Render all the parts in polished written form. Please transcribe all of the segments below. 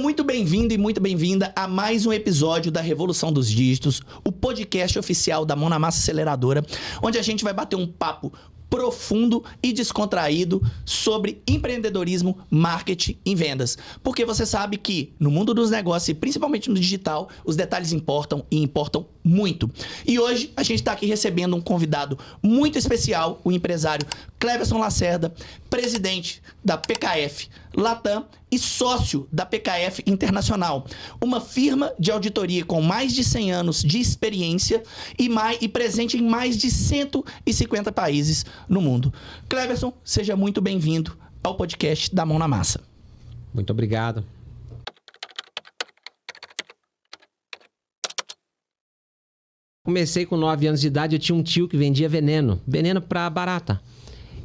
muito bem-vindo e muito bem-vinda a mais um episódio da Revolução dos Dígitos, o podcast oficial da Mão na Massa Aceleradora, onde a gente vai bater um papo profundo e descontraído sobre empreendedorismo, marketing e vendas. Porque você sabe que no mundo dos negócios, e principalmente no digital, os detalhes importam e importam muito. E hoje a gente está aqui recebendo um convidado muito especial, o empresário Cleverson Lacerda, presidente da PKF Latam e sócio da PKF Internacional, uma firma de auditoria com mais de 100 anos de experiência e presente em mais de 150 países no mundo. Cleverson, seja muito bem-vindo ao podcast da Mão na Massa. Muito obrigado. Comecei com 9 anos de idade, eu tinha um tio que vendia veneno para barata.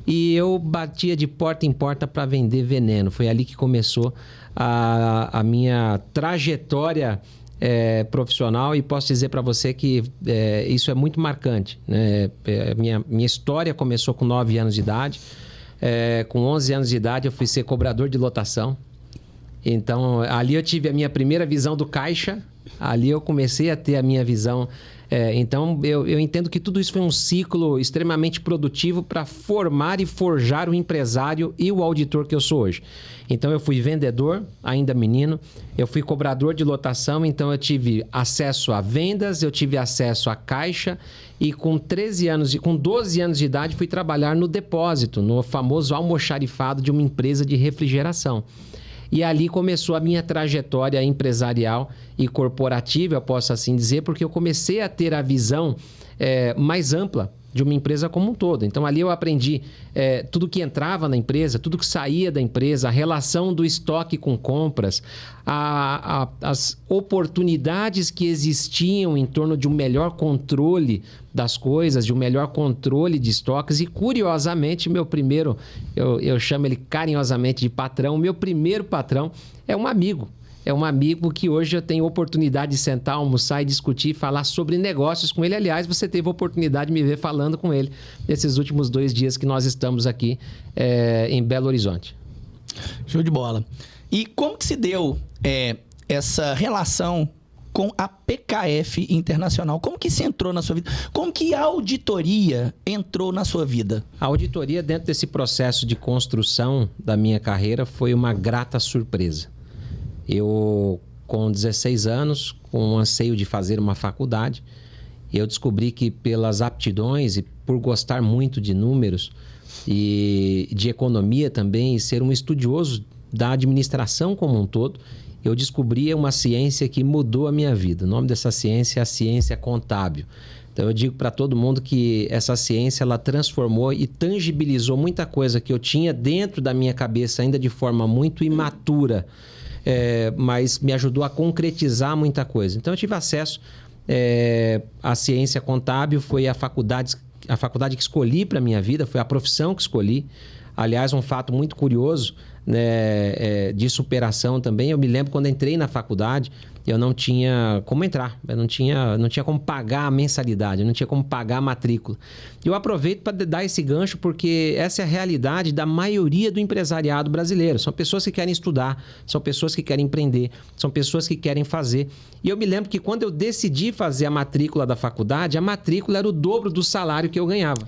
E eu batia de porta em porta para vender veneno. Foi ali que começou a minha trajetória profissional, e posso dizer para você que isso é muito marcante, né? Minha história começou com 9 anos de idade. Com 11 anos de idade eu fui ser cobrador de lotação. Então ali eu tive a minha primeira visão do caixa. Ali eu comecei a ter a minha visão. Então eu entendo que tudo isso foi um ciclo extremamente produtivo para formar e forjar o empresário e o auditor que eu sou hoje. Então eu fui vendedor, ainda menino, eu fui cobrador de lotação, então eu tive acesso a vendas, eu tive acesso a caixa, e com 12 anos de idade fui trabalhar no depósito, no famoso almoxarifado de uma empresa de refrigeração. E ali começou a minha trajetória empresarial e corporativa, eu posso assim dizer, porque eu comecei a ter a visão mais ampla de uma empresa como um todo. Então ali eu aprendi tudo que entrava na empresa, tudo que saía da empresa, a relação do estoque com compras, as oportunidades que existiam em torno de um melhor controle das coisas, de um melhor controle de estoques. E curiosamente, meu primeiro, eu chamo ele carinhosamente de patrão, meu primeiro patrão é um amigo. É um amigo que hoje eu tenho oportunidade de sentar, almoçar e discutir, falar sobre negócios com ele. Aliás, você teve a oportunidade de me ver falando com ele nesses últimos 2 dias que nós estamos aqui em Belo Horizonte. Show de bola. E como que se deu essa relação com a PKF Internacional? Como que isso entrou na sua vida? Como que a auditoria entrou na sua vida? A auditoria, dentro desse processo de construção da minha carreira, foi uma grata surpresa. Eu, com 16 anos, com o anseio de fazer uma faculdade, eu descobri que pelas aptidões e por gostar muito de números e de economia também, e ser um estudioso da administração como um todo, eu descobri uma ciência que mudou a minha vida. O nome dessa ciência é a ciência contábil. Então eu digo para todo mundo que essa ciência ela transformou e tangibilizou muita coisa que eu tinha dentro da minha cabeça ainda de forma muito imatura, mas me ajudou a concretizar muita coisa. Então eu tive acesso à ciência contábil, foi a faculdade que escolhi para a minha vida, foi a profissão que escolhi. Aliás, um fato muito curioso, né, de superação também. Eu me lembro quando entrei na faculdade, eu não tinha como entrar, eu não tinha como pagar a mensalidade, eu não tinha como pagar a matrícula. Eu aproveito para dar esse gancho porque essa é a realidade da maioria do empresariado brasileiro. São pessoas que querem estudar, são pessoas que querem empreender, são pessoas que querem fazer. E eu me lembro que quando eu decidi fazer a matrícula da faculdade, a matrícula era o dobro do salário que eu ganhava.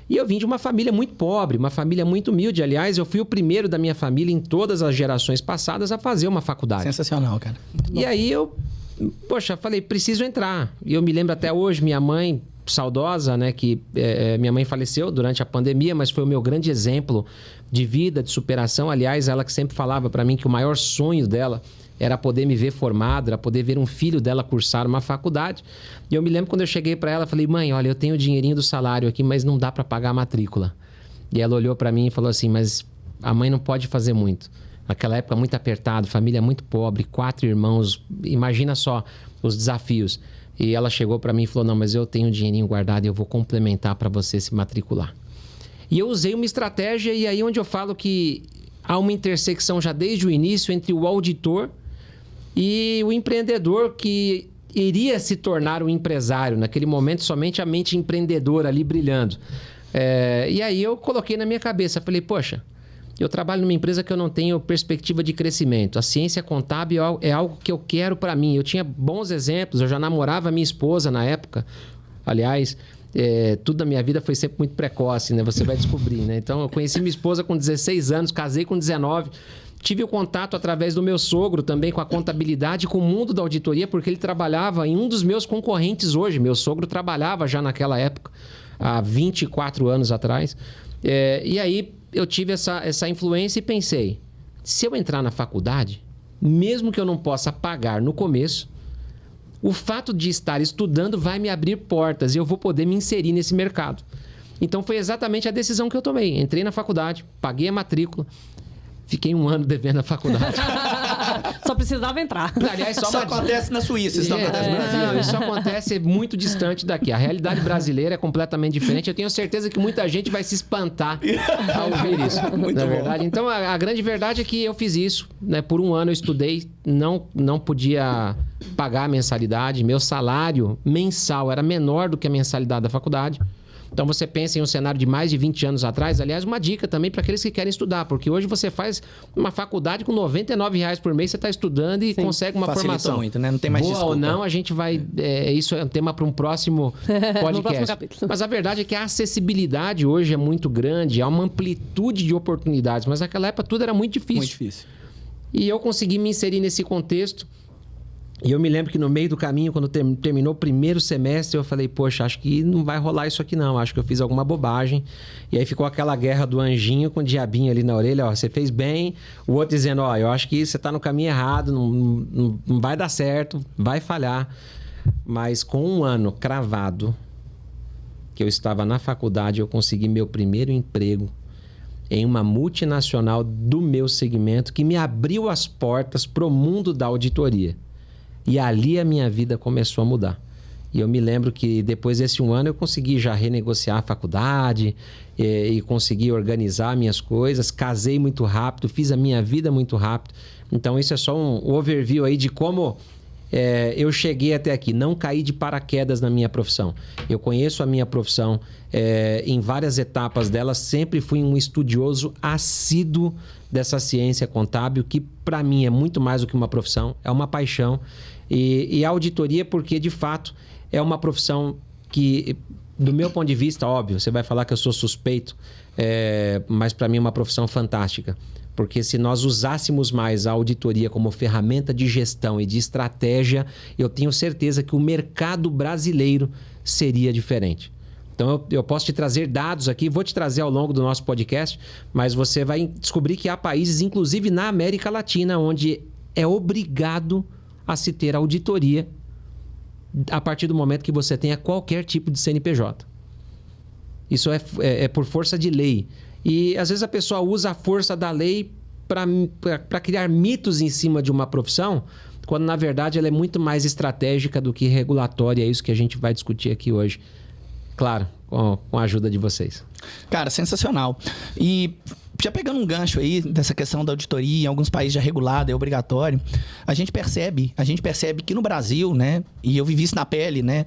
E eu vim de uma família muito pobre, uma família muito humilde. Aliás, eu fui o primeiro da minha família em todas as gerações passadas a fazer uma faculdade. Sensacional, cara. E aí eu, falei, preciso entrar. E eu me lembro até hoje, minha mãe, saudosa, né, que minha mãe faleceu durante a pandemia, mas foi o meu grande exemplo de vida, de superação. Aliás, ela que sempre falava para mim que o maior sonho dela era poder me ver formado, era poder ver um filho dela cursar uma faculdade. E eu me lembro quando eu cheguei para ela, falei, mãe, olha, eu tenho o dinheirinho do salário aqui, mas não dá para pagar a matrícula. E ela olhou para mim e falou assim, mas a mãe não pode fazer muito. Naquela época muito apertado, família muito pobre, 4 irmãos, imagina só os desafios. E ela chegou para mim e falou, não, mas eu tenho um dinheirinho guardado e eu vou complementar para você se matricular. E eu usei uma estratégia, e aí onde eu falo que há uma intersecção já desde o início entre o auditor e o empreendedor que iria se tornar um empresário. Naquele momento, somente a mente empreendedora ali brilhando. E aí eu coloquei na minha cabeça, falei, poxa, eu trabalho numa empresa que eu não tenho perspectiva de crescimento. A ciência contábil é algo que eu quero para mim. Eu tinha bons exemplos, eu já namorava minha esposa na época. Aliás, tudo na minha vida foi sempre muito precoce, né? Você vai descobrir, né? Então, eu conheci minha esposa com 16 anos, casei com 19. Tive o contato através do meu sogro também com a contabilidade, com o mundo da auditoria, porque ele trabalhava em um dos meus concorrentes hoje. Meu sogro trabalhava já naquela época, há 24 anos atrás. E aí eu tive essa influência e pensei, se eu entrar na faculdade, mesmo que eu não possa pagar no começo, o fato de estar estudando vai me abrir portas e eu vou poder me inserir nesse mercado. Então foi exatamente a decisão que eu tomei. Entrei na faculdade, paguei a matrícula, fiquei 1 ano devendo a faculdade. Só precisava entrar. Aliás, Só acontece na Suíça, isso não acontece no Brasil. Não, isso acontece muito distante daqui. A realidade brasileira é completamente diferente. Eu tenho certeza que muita gente vai se espantar ao ouvir isso. Muito na bom. verdade. Então, a grande verdade é que eu fiz isso, né? Por 1 ano eu estudei, não podia pagar a mensalidade. Meu salário mensal era menor do que a mensalidade da faculdade. Então, você pensa em um cenário de mais de 20 anos atrás. Aliás, uma dica também para aqueles que querem estudar, porque hoje você faz uma faculdade com R$99 por mês, você está estudando e consegue uma Facilitou formação. muito, né? Não tem mais Boa desculpa. ou não, a gente vai... isso é um tema para um próximo podcast. No próximo capítulo. Mas a verdade é que a acessibilidade hoje é muito grande, há uma amplitude de oportunidades, mas naquela época tudo era muito difícil. Muito difícil. E eu consegui me inserir nesse contexto. E eu me lembro que no meio do caminho, quando terminou o primeiro semestre, eu falei, poxa, acho que não vai rolar isso aqui não. Acho que eu fiz alguma bobagem. E aí ficou aquela guerra do anjinho com o diabinho ali na orelha. Ó, você fez bem. O outro dizendo, ó, eu acho que você está no caminho errado. Não vai dar certo. Vai falhar. Mas com 1 ano cravado, que eu estava na faculdade, eu consegui meu primeiro emprego em uma multinacional do meu segmento que me abriu as portas para o mundo da auditoria. E ali a minha vida começou a mudar. E eu me lembro que depois desse 1 ano eu consegui já renegociar a faculdade e consegui organizar minhas coisas. Casei muito rápido, fiz a minha vida muito rápido. Então isso é só um overview aí de como eu cheguei até aqui. Não caí de paraquedas na minha profissão. Eu conheço a minha profissão em várias etapas dela. Sempre fui um estudioso assíduo dessa ciência contábil, que para mim é muito mais do que uma profissão, é uma paixão. E a auditoria, porque de fato é uma profissão que, do meu ponto de vista, óbvio, você vai falar que eu sou suspeito, mas para mim é uma profissão fantástica. Porque se nós usássemos mais a auditoria como ferramenta de gestão e de estratégia, eu tenho certeza que o mercado brasileiro seria diferente. Então, eu posso te trazer dados aqui, vou te trazer ao longo do nosso podcast, mas você vai descobrir que há países, inclusive na América Latina, onde é obrigado a se ter auditoria a partir do momento que você tenha qualquer tipo de CNPJ. Isso é por força de lei. E às vezes a pessoa usa a força da lei para criar mitos em cima de uma profissão, quando na verdade ela é muito mais estratégica do que regulatória. É isso que a gente vai discutir aqui hoje. Claro, com a ajuda de vocês. Cara, sensacional. E já pegando um gancho aí dessa questão da auditoria, em alguns países já regulado, é obrigatório, a gente percebe que no Brasil, né, e eu vivi isso na pele, né,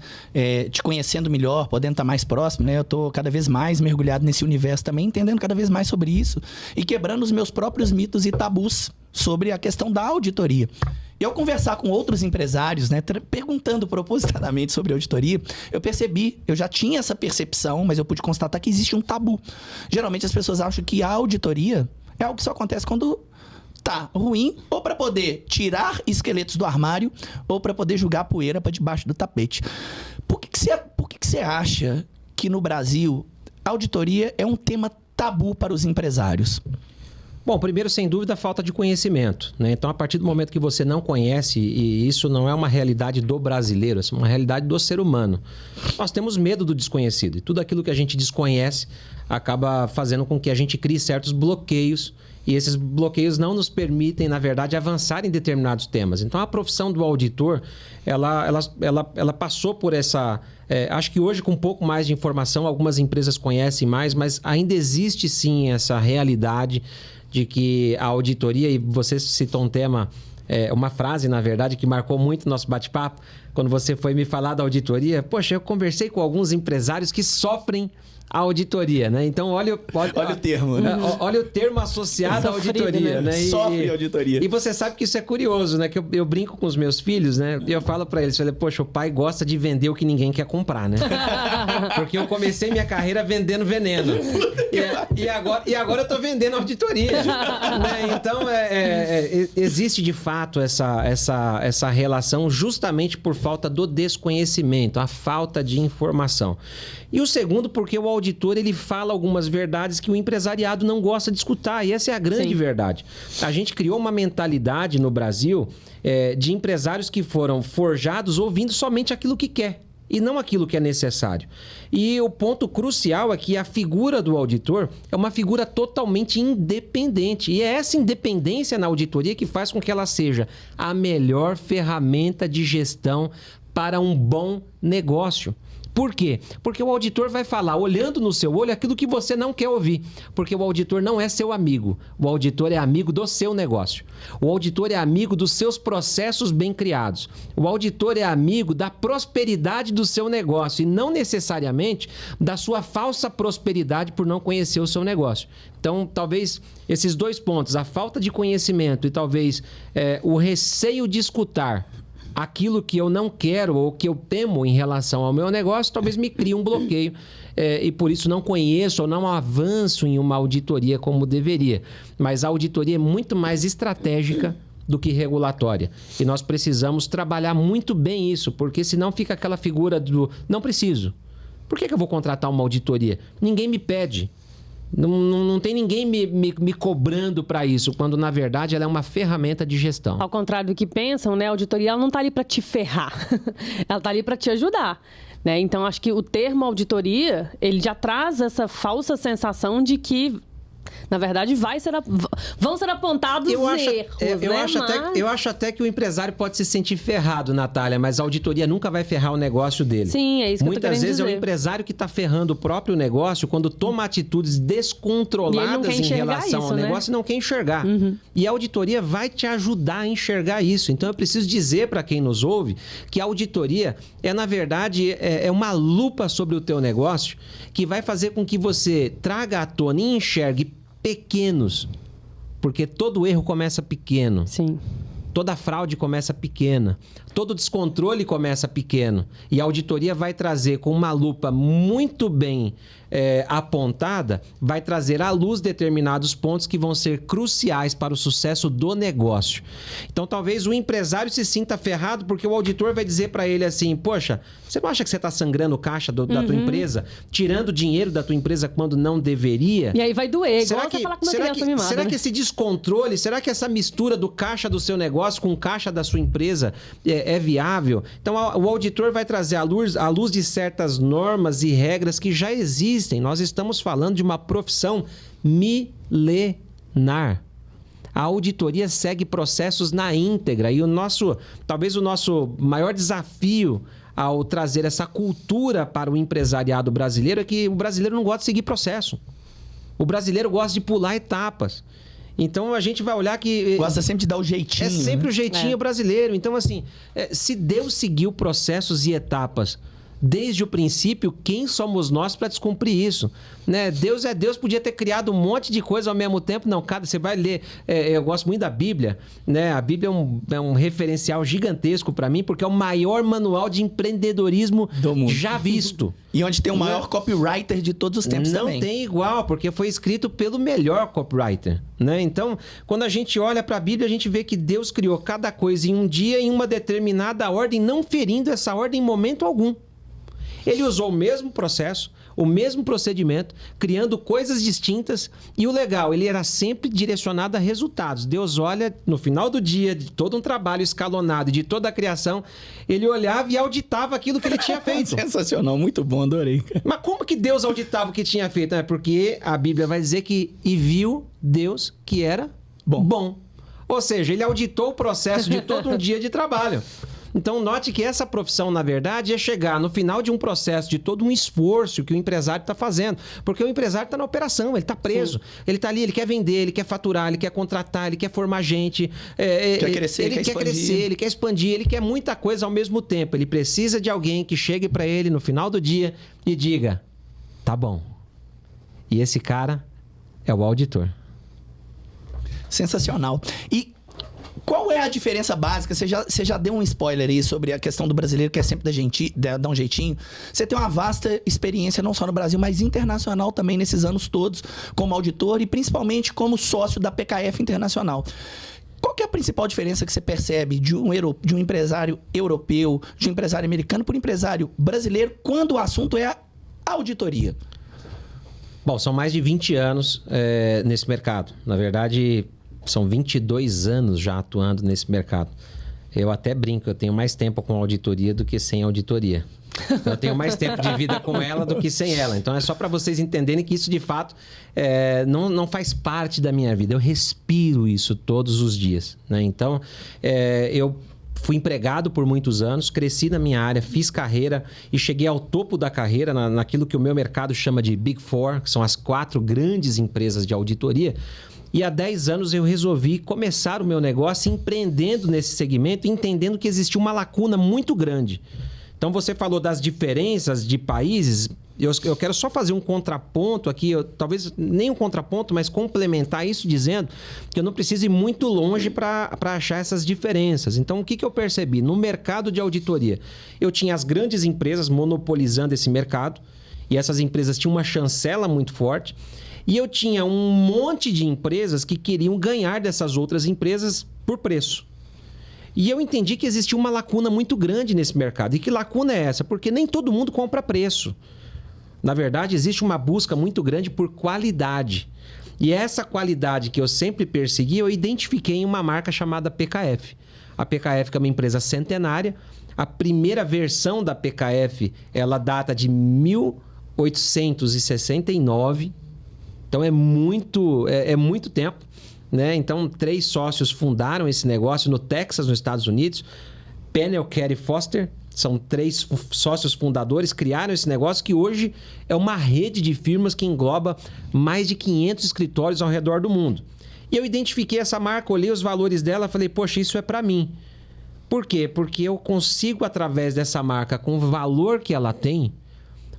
te conhecendo melhor, podendo estar mais próximo, né, eu tô cada vez mais mergulhado nesse universo também, entendendo cada vez mais sobre isso e quebrando os meus próprios mitos e tabus sobre a questão da auditoria. E ao conversar com outros empresários, né, perguntando propositadamente sobre auditoria, eu já tinha essa percepção, mas eu pude constatar que existe um tabu. Geralmente as pessoas acham que a auditoria é algo que só acontece quando tá ruim, ou para poder tirar esqueletos do armário, ou para poder jogar poeira para debaixo do tapete. Por que você acha que no Brasil a auditoria é um tema tabu para os empresários? Bom, primeiro, sem dúvida, a falta de conhecimento, né? Então, a partir do momento que você não conhece, e isso não é uma realidade do brasileiro, isso é uma realidade do ser humano. Nós temos medo do desconhecido. E tudo aquilo que a gente desconhece acaba fazendo com que a gente crie certos bloqueios. E esses bloqueios não nos permitem, na verdade, avançar em determinados temas. Então, a profissão do auditor, ela passou por essa... acho que hoje, com um pouco mais de informação, algumas empresas conhecem mais, mas ainda existe, sim, essa realidade de que a auditoria, e você citou um tema, uma frase, na verdade, que marcou muito o nosso bate-papo, quando você foi me falar da auditoria. Poxa, eu conversei com alguns empresários que sofrem auditoria, né? Então, olha o termo, né? Olha o termo associado à auditoria, né? Sofre auditoria. E você sabe que isso é curioso, né? Que eu brinco com os meus filhos, né? E eu falo pra eles, poxa, o pai gosta de vender o que ninguém quer comprar, né? Porque eu comecei minha carreira vendendo veneno. E agora eu tô vendendo auditoria. Né? Então, existe de fato essa relação justamente por falta do desconhecimento, a falta de informação. E o segundo, porque o auditor ele fala algumas verdades que o empresariado não gosta de escutar. E essa é a grande verdade. A gente criou uma mentalidade no Brasil de empresários que foram forjados ouvindo somente aquilo que quer e não aquilo que é necessário. E o ponto crucial é que a figura do auditor é uma figura totalmente independente. E é essa independência na auditoria que faz com que ela seja a melhor ferramenta de gestão para um bom negócio. Por quê? Porque o auditor vai falar, olhando no seu olho, aquilo que você não quer ouvir. Porque o auditor não é seu amigo. O auditor é amigo do seu negócio. O auditor é amigo dos seus processos bem criados. O auditor é amigo da prosperidade do seu negócio e não necessariamente da sua falsa prosperidade por não conhecer o seu negócio. Então, talvez esses dois pontos, a falta de conhecimento e talvez o receio de escutar aquilo que eu não quero ou que eu temo em relação ao meu negócio, talvez me crie um bloqueio e por isso não conheço ou não avanço em uma auditoria como deveria. Mas a auditoria é muito mais estratégica do que regulatória. E nós precisamos trabalhar muito bem isso, porque senão fica aquela figura do não preciso. Por que eu vou contratar uma auditoria? Ninguém me pede. Não tem ninguém me cobrando para isso, quando na verdade ela é uma ferramenta de gestão. Ao contrário do que pensam, né? A auditoria ela não está ali para te ferrar, ela está ali para te ajudar. Né? Então, acho que o termo auditoria, ele já traz essa falsa sensação de que, na verdade, vão ser apontados erros. Eu acho até que o empresário pode se sentir ferrado, Natália, mas a auditoria nunca vai ferrar o negócio dele. Sim, é isso que eu tô querendo Muitas vezes dizer. é o empresário que está ferrando o próprio negócio quando toma atitudes descontroladas em relação ao negócio e não quer enxergar. E a auditoria vai te ajudar a enxergar isso. Então, eu preciso dizer para quem nos ouve que a auditoria na verdade, uma lupa sobre o teu negócio que vai fazer com que você traga à tona e enxergue pequenos, porque todo erro começa pequeno. Sim. Toda fraude começa pequena. Todo descontrole começa pequeno. E a auditoria vai trazer com uma lupa muito bem apontada, vai trazer à luz determinados pontos que vão ser cruciais para o sucesso do negócio. Então, talvez o empresário se sinta ferrado porque o auditor vai dizer para ele assim, poxa, você não acha que você está sangrando o caixa da tua empresa? Tirando dinheiro da tua empresa quando não deveria? E aí vai doer, igual você falar com uma criança mimada. Será que esse descontrole, será que essa mistura do caixa do seu negócio com o caixa da sua empresa é viável? Então, o auditor vai trazer à luz de certas normas e regras que já existem. Nós estamos falando de uma profissão milenar. A auditoria segue processos na íntegra e talvez o nosso maior desafio ao trazer essa cultura para o empresariado brasileiro é que o brasileiro não gosta de seguir processo. O brasileiro gosta de pular etapas. Então, a gente vai olhar que... Gosta sempre de dar o jeitinho. É sempre o jeitinho brasileiro. Então, assim, se Deus seguiu processos e etapas desde o princípio, quem somos nós para descumprir isso? Né? Deus é Deus, podia ter criado um monte de coisa ao mesmo tempo. Não, você vai ler... eu gosto muito da Bíblia. Né? A Bíblia é um referencial gigantesco para mim, porque é o maior manual de empreendedorismo do mundo já visto. E onde tem o maior copywriter de todos os tempos também. Não tem igual, porque foi escrito pelo melhor copywriter. Né? Então, quando a gente olha para a Bíblia, a gente vê que Deus criou cada coisa em um dia, em uma determinada ordem, não ferindo essa ordem em momento algum. Ele usou o mesmo processo, o mesmo procedimento, criando coisas distintas. E o legal, ele era sempre direcionado a resultados. Deus olha, no final do dia, de todo um trabalho escalonado, de toda a criação, ele olhava e auditava aquilo que ele tinha feito. Sensacional, muito bom, adorei. Mas como que Deus auditava o que tinha feito? Porque a Bíblia vai dizer que e viu Deus que era bom. Ou seja, ele auditou o processo de todo um dia de trabalho. Então, note que essa profissão, na verdade, é chegar no final de um processo, de todo um esforço que o empresário está fazendo. Porque o empresário está na operação, ele está preso. Sim. Ele está ali, ele quer vender, ele quer faturar, ele quer contratar, ele quer formar gente. Quer crescer, ele quer crescer, ele quer expandir, ele quer muita coisa ao mesmo tempo. Ele precisa de alguém que chegue para ele no final do dia e diga, tá bom. E esse cara é o auditor. Sensacional. E qual é a diferença básica? Você já deu um spoiler aí sobre a questão do brasileiro que é sempre dar um jeitinho. Você tem uma vasta experiência não só no Brasil, mas internacional também nesses anos todos como auditor e principalmente como sócio da PKF Internacional. Qual que é a principal diferença que você percebe de um empresário europeu, de um empresário americano para um empresário brasileiro quando o assunto é a auditoria? Bom, são mais de 20 anos nesse mercado. Na verdade, são 22 anos já atuando nesse mercado. Eu até brinco, eu tenho mais tempo com auditoria do que sem auditoria. Então, eu tenho mais tempo de vida com ela do que sem ela. Então, é só para vocês entenderem que isso, de fato, não faz parte da minha vida. Eu respiro isso todos os dias, né? Então, eu fui empregado por muitos anos, cresci na minha área, fiz carreira e cheguei ao topo da carreira naquilo que o meu mercado chama de Big Four, que são as 4 grandes empresas de auditoria. E há 10 anos eu resolvi começar o meu negócio empreendendo nesse segmento, entendendo que existia uma lacuna muito grande. Então, você falou das diferenças de países. Eu quero só fazer um contraponto aqui, talvez nem um contraponto, mas complementar isso dizendo que eu não preciso ir muito longe para achar essas diferenças. Então, o que eu percebi? No mercado de auditoria, eu tinha as grandes empresas monopolizando esse mercado e essas empresas tinham uma chancela muito forte. E eu tinha um monte de empresas que queriam ganhar dessas outras empresas por preço. E eu entendi que existia uma lacuna muito grande nesse mercado. E que lacuna é essa? Porque nem todo mundo compra preço. Na verdade, existe uma busca muito grande por qualidade. E essa qualidade que eu sempre persegui, eu identifiquei em uma marca chamada PKF. A PKF que é uma empresa centenária. A primeira versão da PKF, ela data de 1869. Então, é muito tempo, né? Então, 3 sócios fundaram esse negócio no Texas, nos Estados Unidos. Pennell, Carey e Foster são 3 sócios fundadores, criaram esse negócio que hoje é uma rede de firmas que engloba mais de 500 escritórios ao redor do mundo. E eu identifiquei essa marca, olhei os valores dela, falei, poxa, isso é para mim. Por quê? Porque eu consigo, através dessa marca, com o valor que ela tem,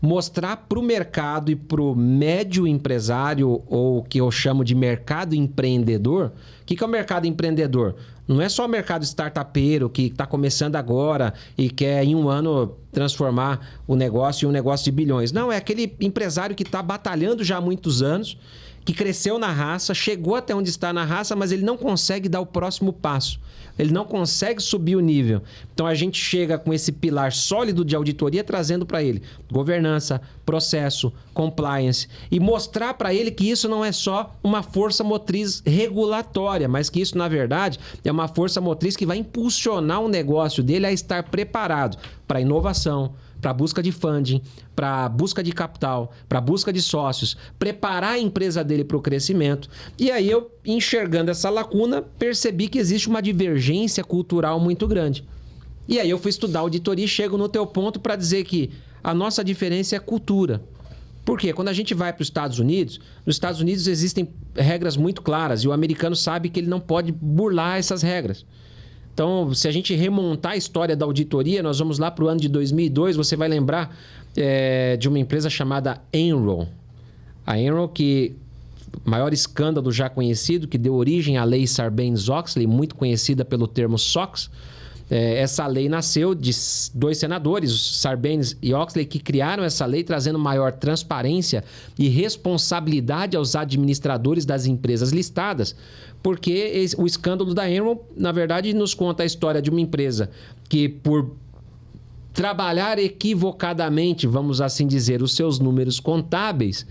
mostrar para o mercado e para o médio empresário, ou o que eu chamo de mercado empreendedor. O que é o mercado empreendedor? Não é só o mercado startupeiro que está começando agora e quer em um ano transformar o negócio em um negócio de bilhões. Não, é aquele empresário que está batalhando já há muitos anos, que cresceu na raça, chegou até onde está na raça, mas ele não consegue dar o próximo passo. Ele não consegue subir o nível. Então, a gente chega com esse pilar sólido de auditoria, trazendo para ele governança, processo, compliance, e mostrar para ele que isso não é só uma força motriz regulatória, mas que isso, na verdade, é uma força motriz que vai impulsionar o negócio dele a estar preparado para inovação, para busca de funding, para busca de capital, para busca de sócios, preparar a empresa dele para o crescimento. E aí eu, enxergando essa lacuna, percebi que existe uma divergência cultural muito grande. E aí eu fui estudar auditoria e chego no teu ponto para dizer que a nossa diferença é cultura. Por quê? Quando a gente vai para os Estados Unidos, nos Estados Unidos existem regras muito claras e o americano sabe que ele não pode burlar essas regras. Então, se a gente remontar a história da auditoria, nós vamos lá para o ano de 2002, você vai lembrar de uma empresa chamada Enron. A Enron, que maior escândalo já conhecido, que deu origem à lei Sarbanes-Oxley, muito conhecida pelo termo SOX. Essa lei nasceu de 2 senadores, Sarbanes e Oxley, que criaram essa lei trazendo maior transparência e responsabilidade aos administradores das empresas listadas, porque o escândalo da Enron, na verdade, nos conta a história de uma empresa que, por trabalhar equivocadamente, vamos assim dizer, os seus números contábeis,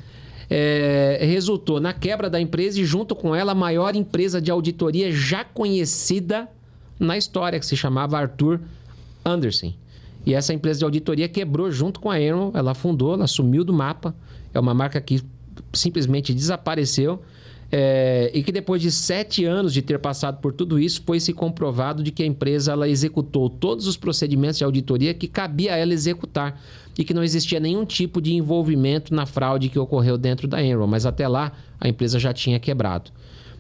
resultou na quebra da empresa e, junto com ela, a maior empresa de auditoria já conhecida na história, que se chamava Arthur Andersen. E essa empresa de auditoria quebrou junto com a Enron, ela afundou, ela sumiu do mapa. É uma marca que simplesmente desapareceu. E que depois de 7 anos de ter passado por tudo isso, foi se comprovado de que a empresa ela executou todos os procedimentos de auditoria que cabia a ela executar e que não existia nenhum tipo de envolvimento na fraude que ocorreu dentro da Enron, mas até lá a empresa já tinha quebrado.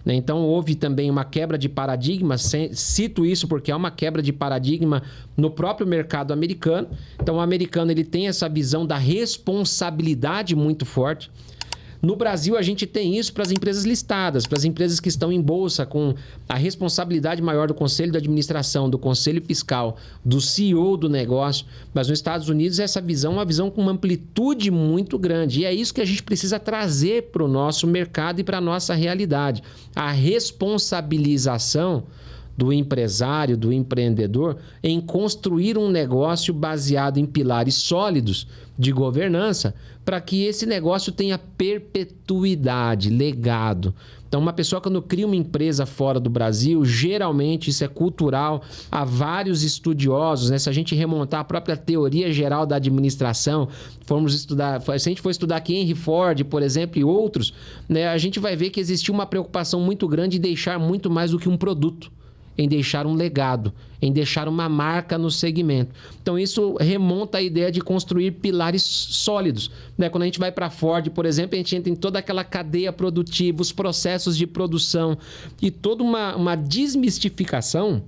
Então, houve também uma quebra de paradigma, cito isso porque é uma quebra de paradigma no próprio mercado americano. Então, o americano ele tem essa visão da responsabilidade muito forte. No Brasil, a gente tem isso para as empresas listadas, para as empresas que estão em bolsa, com a responsabilidade maior do conselho de administração, do conselho fiscal, do CEO do negócio. Mas nos Estados Unidos, essa visão é uma visão com uma amplitude muito grande. E é isso que a gente precisa trazer para o nosso mercado e para a nossa realidade. A responsabilização do empresário, do empreendedor, em construir um negócio baseado em pilares sólidos de governança para que esse negócio tenha perpetuidade, legado. Então, uma pessoa quando cria uma empresa fora do Brasil, geralmente isso é cultural. Há vários estudiosos, né? Se a gente remontar a própria teoria geral da administração, se a gente for estudar aqui Henry Ford, por exemplo, e outros, né? A gente vai ver que existiu uma preocupação muito grande em deixar muito mais do que um produto, em deixar um legado, em deixar uma marca no segmento. Então, isso remonta à ideia de construir pilares sólidos, né? Quando a gente vai para a Ford, por exemplo, a gente entra em toda aquela cadeia produtiva, os processos de produção e toda uma desmistificação,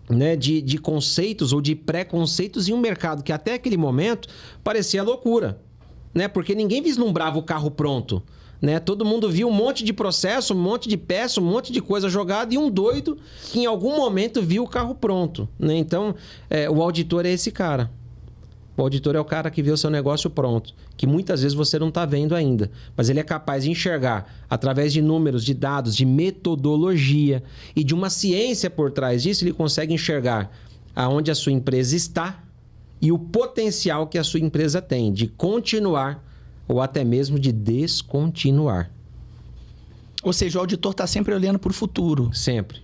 né, de conceitos ou de preconceitos em um mercado que até aquele momento parecia loucura, né? Porque ninguém vislumbrava o carro pronto. Né? Todo mundo viu um monte de processo, um monte de peça, um monte de coisa jogada e um doido que em algum momento viu o carro pronto. Né? Então, o auditor é esse cara. O auditor é o cara que vê o seu negócio pronto, que muitas vezes você não está vendo ainda. Mas ele é capaz de enxergar, através de números, de dados, de metodologia e de uma ciência por trás disso, ele consegue enxergar aonde a sua empresa está e o potencial que a sua empresa tem de continuar ou até mesmo de descontinuar. Ou seja, o auditor está sempre olhando para o futuro. Sempre.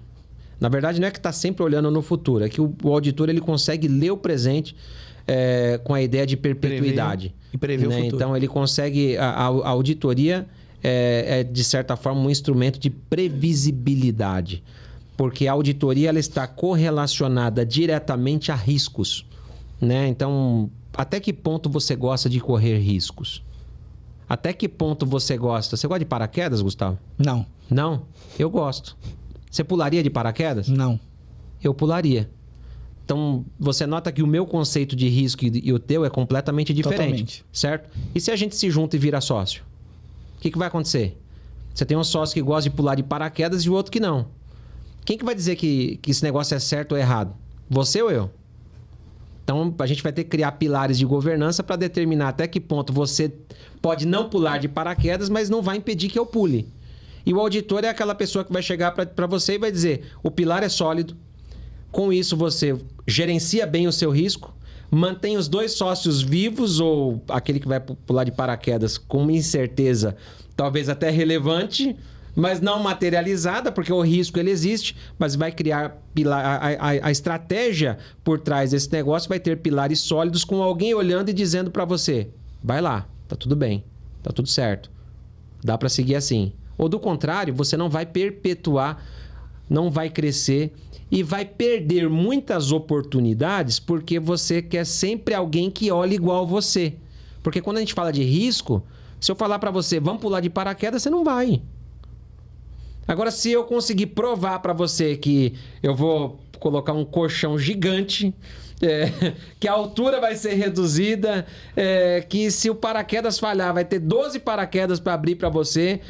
Na verdade, não é que está sempre olhando no futuro, é que o auditor ele consegue ler o presente com a ideia de perpetuidade. Prever o futuro. Então, ele consegue... A auditoria é, de certa forma, um instrumento de previsibilidade. Porque a auditoria ela está correlacionada diretamente a riscos. Né? Então, até que ponto você gosta de correr riscos? Até que ponto você gosta? Você gosta de paraquedas, Gustavo? Não. Não? Eu gosto. Você pularia de paraquedas? Não. Eu pularia. Então, você nota que o meu conceito de risco e o teu é completamente diferente. Totalmente. Certo? E se a gente se junta e vira sócio? O que vai acontecer? Você tem um sócio que gosta de pular de paraquedas e o outro que não. Quem que vai dizer que esse negócio é certo ou errado? Você ou eu? Então, a gente vai ter que criar pilares de governança para determinar até que ponto você pode não pular de paraquedas, mas não vai impedir que eu pule. E o auditor é aquela pessoa que vai chegar para você e vai dizer, o pilar é sólido, com isso você gerencia bem o seu risco, mantém os dois sócios vivos ou aquele que vai pular de paraquedas com uma incerteza, talvez até relevante, mas não materializada, porque o risco ele existe, mas vai criar a estratégia por trás desse negócio, vai ter pilares sólidos com alguém olhando e dizendo para você, vai lá, tá tudo bem, tá tudo certo, dá para seguir assim. Ou do contrário, você não vai perpetuar, não vai crescer e vai perder muitas oportunidades porque você quer sempre alguém que olhe igual você. Porque quando a gente fala de risco, se eu falar para você, vamos pular de paraquedas, você não vai. Agora, se eu conseguir provar para você que eu vou colocar um colchão gigante, que a altura vai ser reduzida, que se o paraquedas falhar, vai ter 12 paraquedas para abrir para você,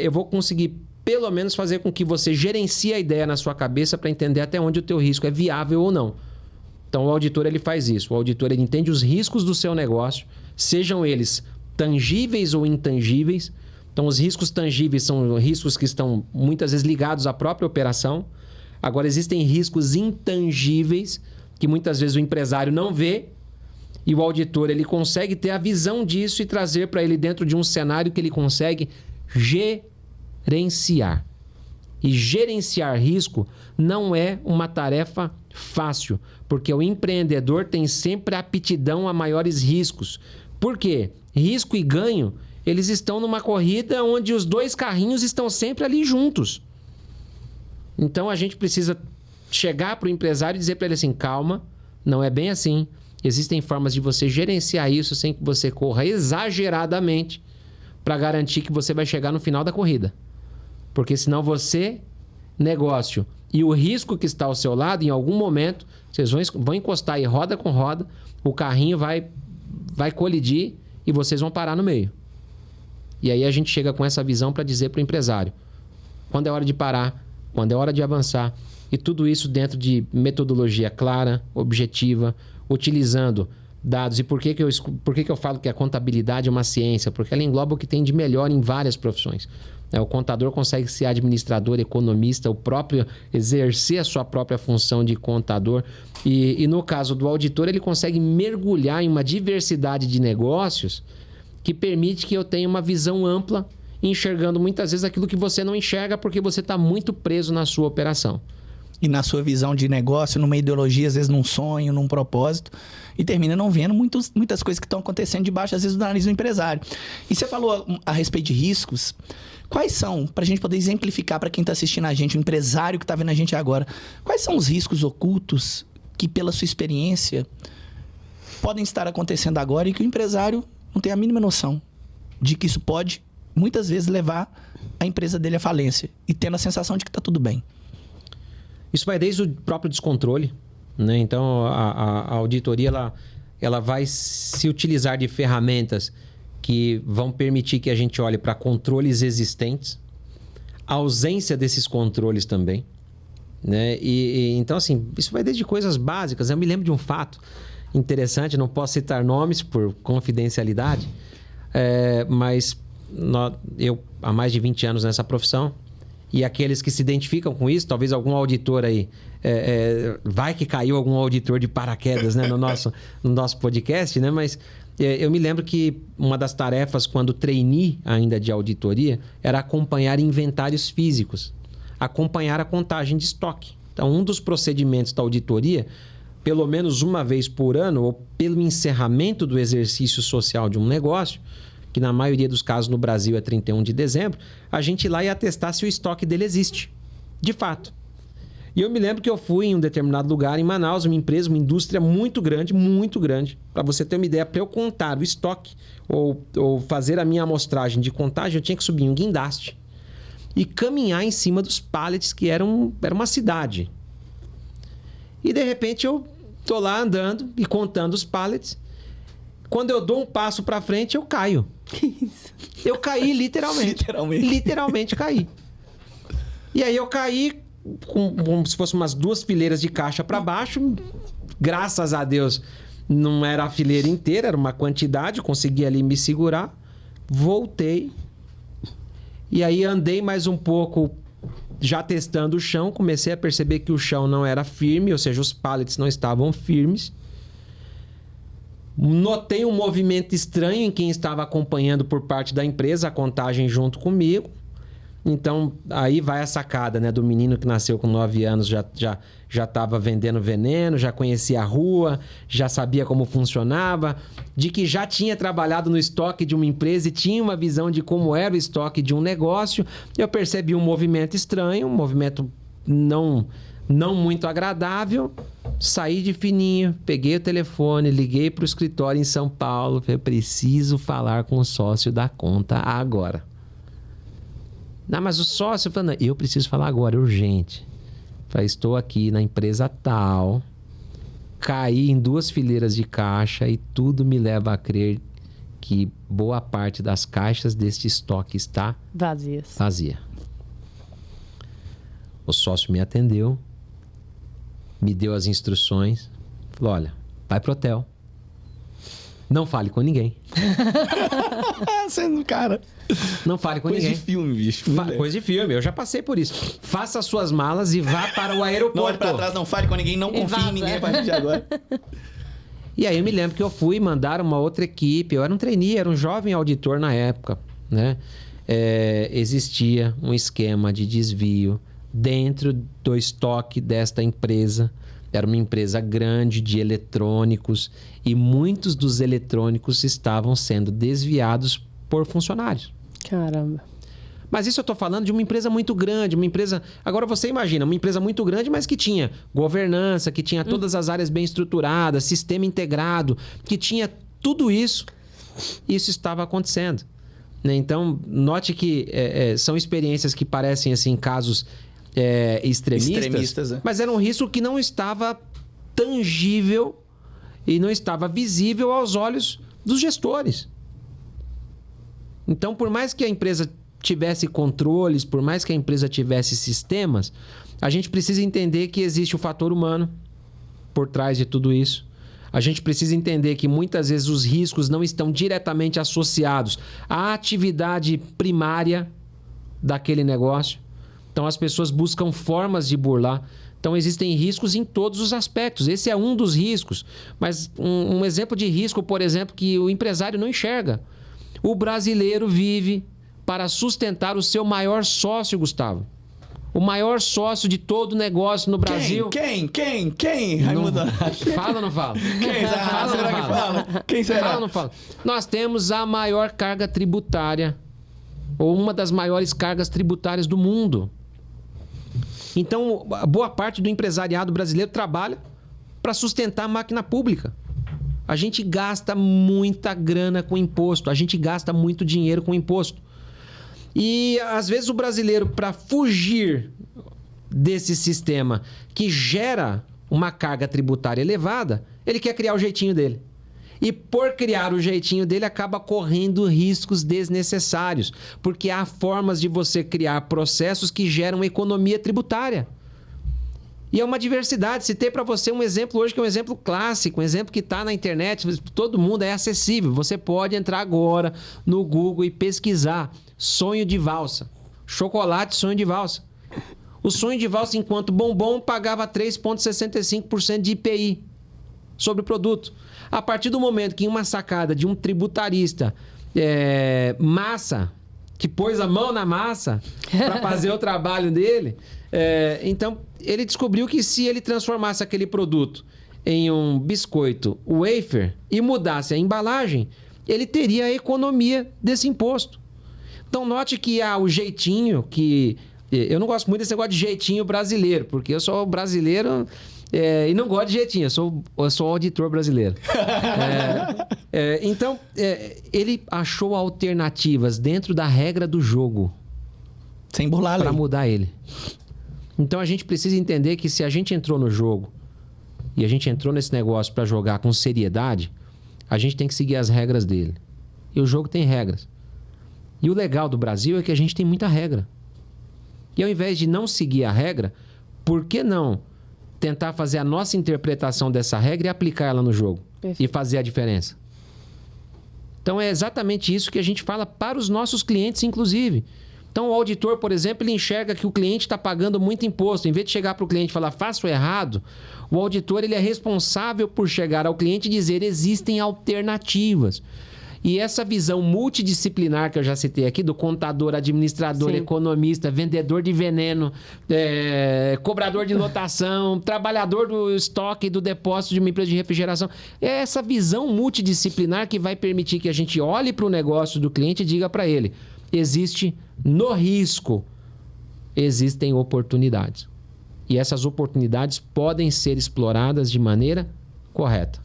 eu vou conseguir pelo menos fazer com que você gerencie a ideia na sua cabeça para entender até onde o teu risco é viável ou não. Então, o auditor ele faz isso. O auditor ele entende os riscos do seu negócio, sejam eles tangíveis ou intangíveis. Então, os riscos tangíveis são riscos que estão muitas vezes ligados à própria operação. Agora, existem riscos intangíveis que muitas vezes o empresário não vê e o auditor ele consegue ter a visão disso e trazer para ele dentro de um cenário que ele consegue gerenciar. E gerenciar risco não é uma tarefa fácil, porque o empreendedor tem sempre aptidão a maiores riscos. Por quê? Risco e ganho, eles estão numa corrida onde os dois carrinhos estão sempre ali juntos. Então, a gente precisa chegar para o empresário e dizer para ele assim, calma, não é bem assim. Existem formas de você gerenciar isso sem que você corra exageradamente para garantir que você vai chegar no final da corrida. Porque senão você, negócio e o risco que está ao seu lado, em algum momento, vocês vão encostar aí roda com roda, o carrinho vai colidir e vocês vão parar no meio. E aí a gente chega com essa visão para dizer para o empresário quando é hora de parar, quando é hora de avançar. E tudo isso dentro de metodologia clara, objetiva, utilizando dados. E por que eu falo que a contabilidade é uma ciência? Porque ela engloba o que tem de melhor em várias profissões. O contador consegue ser administrador, economista, o próprio exercer a sua própria função de contador. E no caso do auditor, ele consegue mergulhar em uma diversidade de negócios que permite que eu tenha uma visão ampla, enxergando muitas vezes aquilo que você não enxerga porque você está muito preso na sua operação. E na sua visão de negócio, numa ideologia, às vezes num sonho, num propósito, e termina não vendo muitas coisas que estão acontecendo debaixo, às vezes, do nariz do empresário. E você falou a respeito de riscos. Quais são, para a gente poder exemplificar para quem está assistindo a gente, o empresário que está vendo a gente agora, quais são os riscos ocultos que, pela sua experiência, podem estar acontecendo agora e que o empresário não tem a mínima noção de que isso pode, muitas vezes, levar a empresa dele à falência e tendo a sensação de que está tudo bem? Isso vai desde o próprio descontrole, né? Então, a auditoria ela vai se utilizar de ferramentas que vão permitir que a gente olhe para controles existentes, a ausência desses controles também, né? Então, assim, isso vai desde coisas básicas. Eu me lembro de um fato interessante, não posso citar nomes por confidencialidade, mas eu há mais de 20 anos nessa profissão, e aqueles que se identificam com isso, talvez algum auditor aí, vai que caiu algum auditor de paraquedas, né, no nosso podcast, né? Mas eu me lembro que uma das tarefas, quando trainee ainda de auditoria, era acompanhar inventários físicos, acompanhar a contagem de estoque. Então, um dos procedimentos da auditoria, pelo menos uma vez por ano, ou pelo encerramento do exercício social de um negócio, que na maioria dos casos no Brasil é 31 de dezembro, a gente ir lá e atestar se o estoque dele existe, de fato. E eu me lembro que eu fui em um determinado lugar em Manaus, uma empresa, uma indústria muito grande. Para você ter uma ideia, para eu contar o estoque ou fazer a minha amostragem de contagem, eu tinha que subir em um guindaste e caminhar em cima dos pallets, que era uma cidade. E de repente eu tô lá andando e contando os pallets. Quando eu dou um passo para frente, eu caio. Que isso? Eu caí literalmente. Literalmente caí. E aí eu caí como se fosse umas 2 fileiras de caixa para baixo. Graças a Deus, não era a fileira inteira, era uma quantidade. Consegui ali me segurar. Voltei. E aí andei mais um pouco, já testando o chão. Comecei a perceber que o chão não era firme, ou seja, os pallets não estavam firmes. Notei um movimento estranho em quem estava acompanhando por parte da empresa a contagem junto comigo. Então, aí vai a sacada, né, do menino que nasceu com 9 anos, já estava vendendo veneno, já conhecia a rua, já sabia como funcionava, de que já tinha trabalhado no estoque de uma empresa e tinha uma visão de como era o estoque de um negócio. Eu percebi um movimento estranho, um movimento não muito agradável. Saí de fininho, peguei o telefone, liguei para o escritório em São Paulo. Falei, preciso falar com o sócio da conta agora. Não, mas o sócio falou, eu preciso falar agora, urgente. Falei, estou aqui na empresa tal, caí em 2 fileiras de caixa e tudo me leva a crer que boa parte das caixas deste estoque está vazia. O sócio me atendeu, me deu as instruções, falou, olha, vai pro hotel, não fale com ninguém. Sendo cara... Não fale com ninguém. Coisa de filme, bicho. Coisa de filme, eu já passei por isso. Faça as suas malas e vá para o aeroporto. Não olhe pra trás, não fale com ninguém, não confie em ninguém a partir de agora. E aí eu me lembro que eu fui mandar uma outra equipe. Eu era um trainee, era um jovem auditor na época, né? Existia um esquema de desvio dentro do estoque desta empresa. Era uma empresa grande de eletrônicos e muitos dos eletrônicos estavam sendo desviados por funcionários. Caramba. Mas isso eu estou falando de uma empresa muito grande, uma empresa... Agora você imagina, uma empresa muito grande, mas que tinha governança, que tinha todas as áreas bem estruturadas, sistema integrado, que tinha tudo isso. Isso estava acontecendo, né? Então, note que são experiências que parecem, assim, casos extremistas, mas era um risco que não estava tangível e não estava visível aos olhos dos gestores. Então, por mais que a empresa tivesse controles, por mais que a empresa tivesse sistemas, a gente precisa entender que existe o fator humano por trás de tudo isso. A gente precisa entender que muitas vezes os riscos não estão diretamente associados à atividade primária daquele negócio. Então as pessoas buscam formas de burlar. Então existem riscos em todos os aspectos. Esse é um dos riscos. Mas um exemplo de risco, por exemplo, que o empresário não enxerga. O brasileiro vive para sustentar o seu maior sócio, Gustavo. O maior sócio de todo negócio no Brasil. Quem? Raimundo. Fala ou não fala? Quem? Fala ou Será não que fala? fala? Quem será? Fala ou não fala? Nós temos a maior carga tributária, ou uma das maiores cargas tributárias do mundo. Então, boa parte do empresariado brasileiro trabalha para sustentar a máquina pública. A gente gasta muita grana com imposto, a gente gasta muito dinheiro com imposto. E, às vezes, o brasileiro, para fugir desse sistema que gera uma carga tributária elevada, ele quer criar o jeitinho dele. E, por criar o jeitinho dele, acaba correndo riscos desnecessários. Porque há formas de você criar processos que geram economia tributária. E é uma diversidade. Citei para você um exemplo hoje que é um exemplo clássico, um exemplo que está na internet, todo mundo é acessível. Você pode entrar agora no Google e pesquisar sonho de valsa. Chocolate sonho de valsa. O sonho de valsa, enquanto bombom, pagava 3,65% de IPI sobre o produto. A partir do momento que em uma sacada de um tributarista massa, que pôs a mão na massa para fazer o trabalho dele, então ele descobriu que se ele transformasse aquele produto em um biscoito wafer e mudasse a embalagem, ele teria a economia desse imposto. Então note que há o jeitinho que... Eu não gosto muito desse negócio de jeitinho brasileiro, porque eu sou brasileiro e não gosto de jeitinho, eu sou auditor brasileiro. Então, ele achou alternativas dentro da regra do jogo. Sem burlar a lei. Para mudar ele. Então a gente precisa entender que se a gente entrou no jogo e a gente entrou nesse negócio para jogar com seriedade, a gente tem que seguir as regras dele. E o jogo tem regras. E o legal do Brasil é que a gente tem muita regra. E ao invés de não seguir a regra, por que não tentar fazer a nossa interpretação dessa regra e aplicar ela no jogo? Perfeito. E fazer a diferença? Então é exatamente isso que a gente fala para os nossos clientes, inclusive. Então o auditor, por exemplo, ele enxerga que o cliente está pagando muito imposto. Em vez de chegar para o cliente e falar, faça o errado, o auditor ele é responsável por chegar ao cliente e dizer, existem alternativas. E essa visão multidisciplinar que eu já citei aqui, do contador, administrador, economista, vendedor de veneno, cobrador de lotação, trabalhador do estoque e do depósito de uma empresa de refrigeração, é essa visão multidisciplinar que vai permitir que a gente olhe para o negócio do cliente e diga para ele, existe no risco, existem oportunidades. E essas oportunidades podem ser exploradas de maneira correta.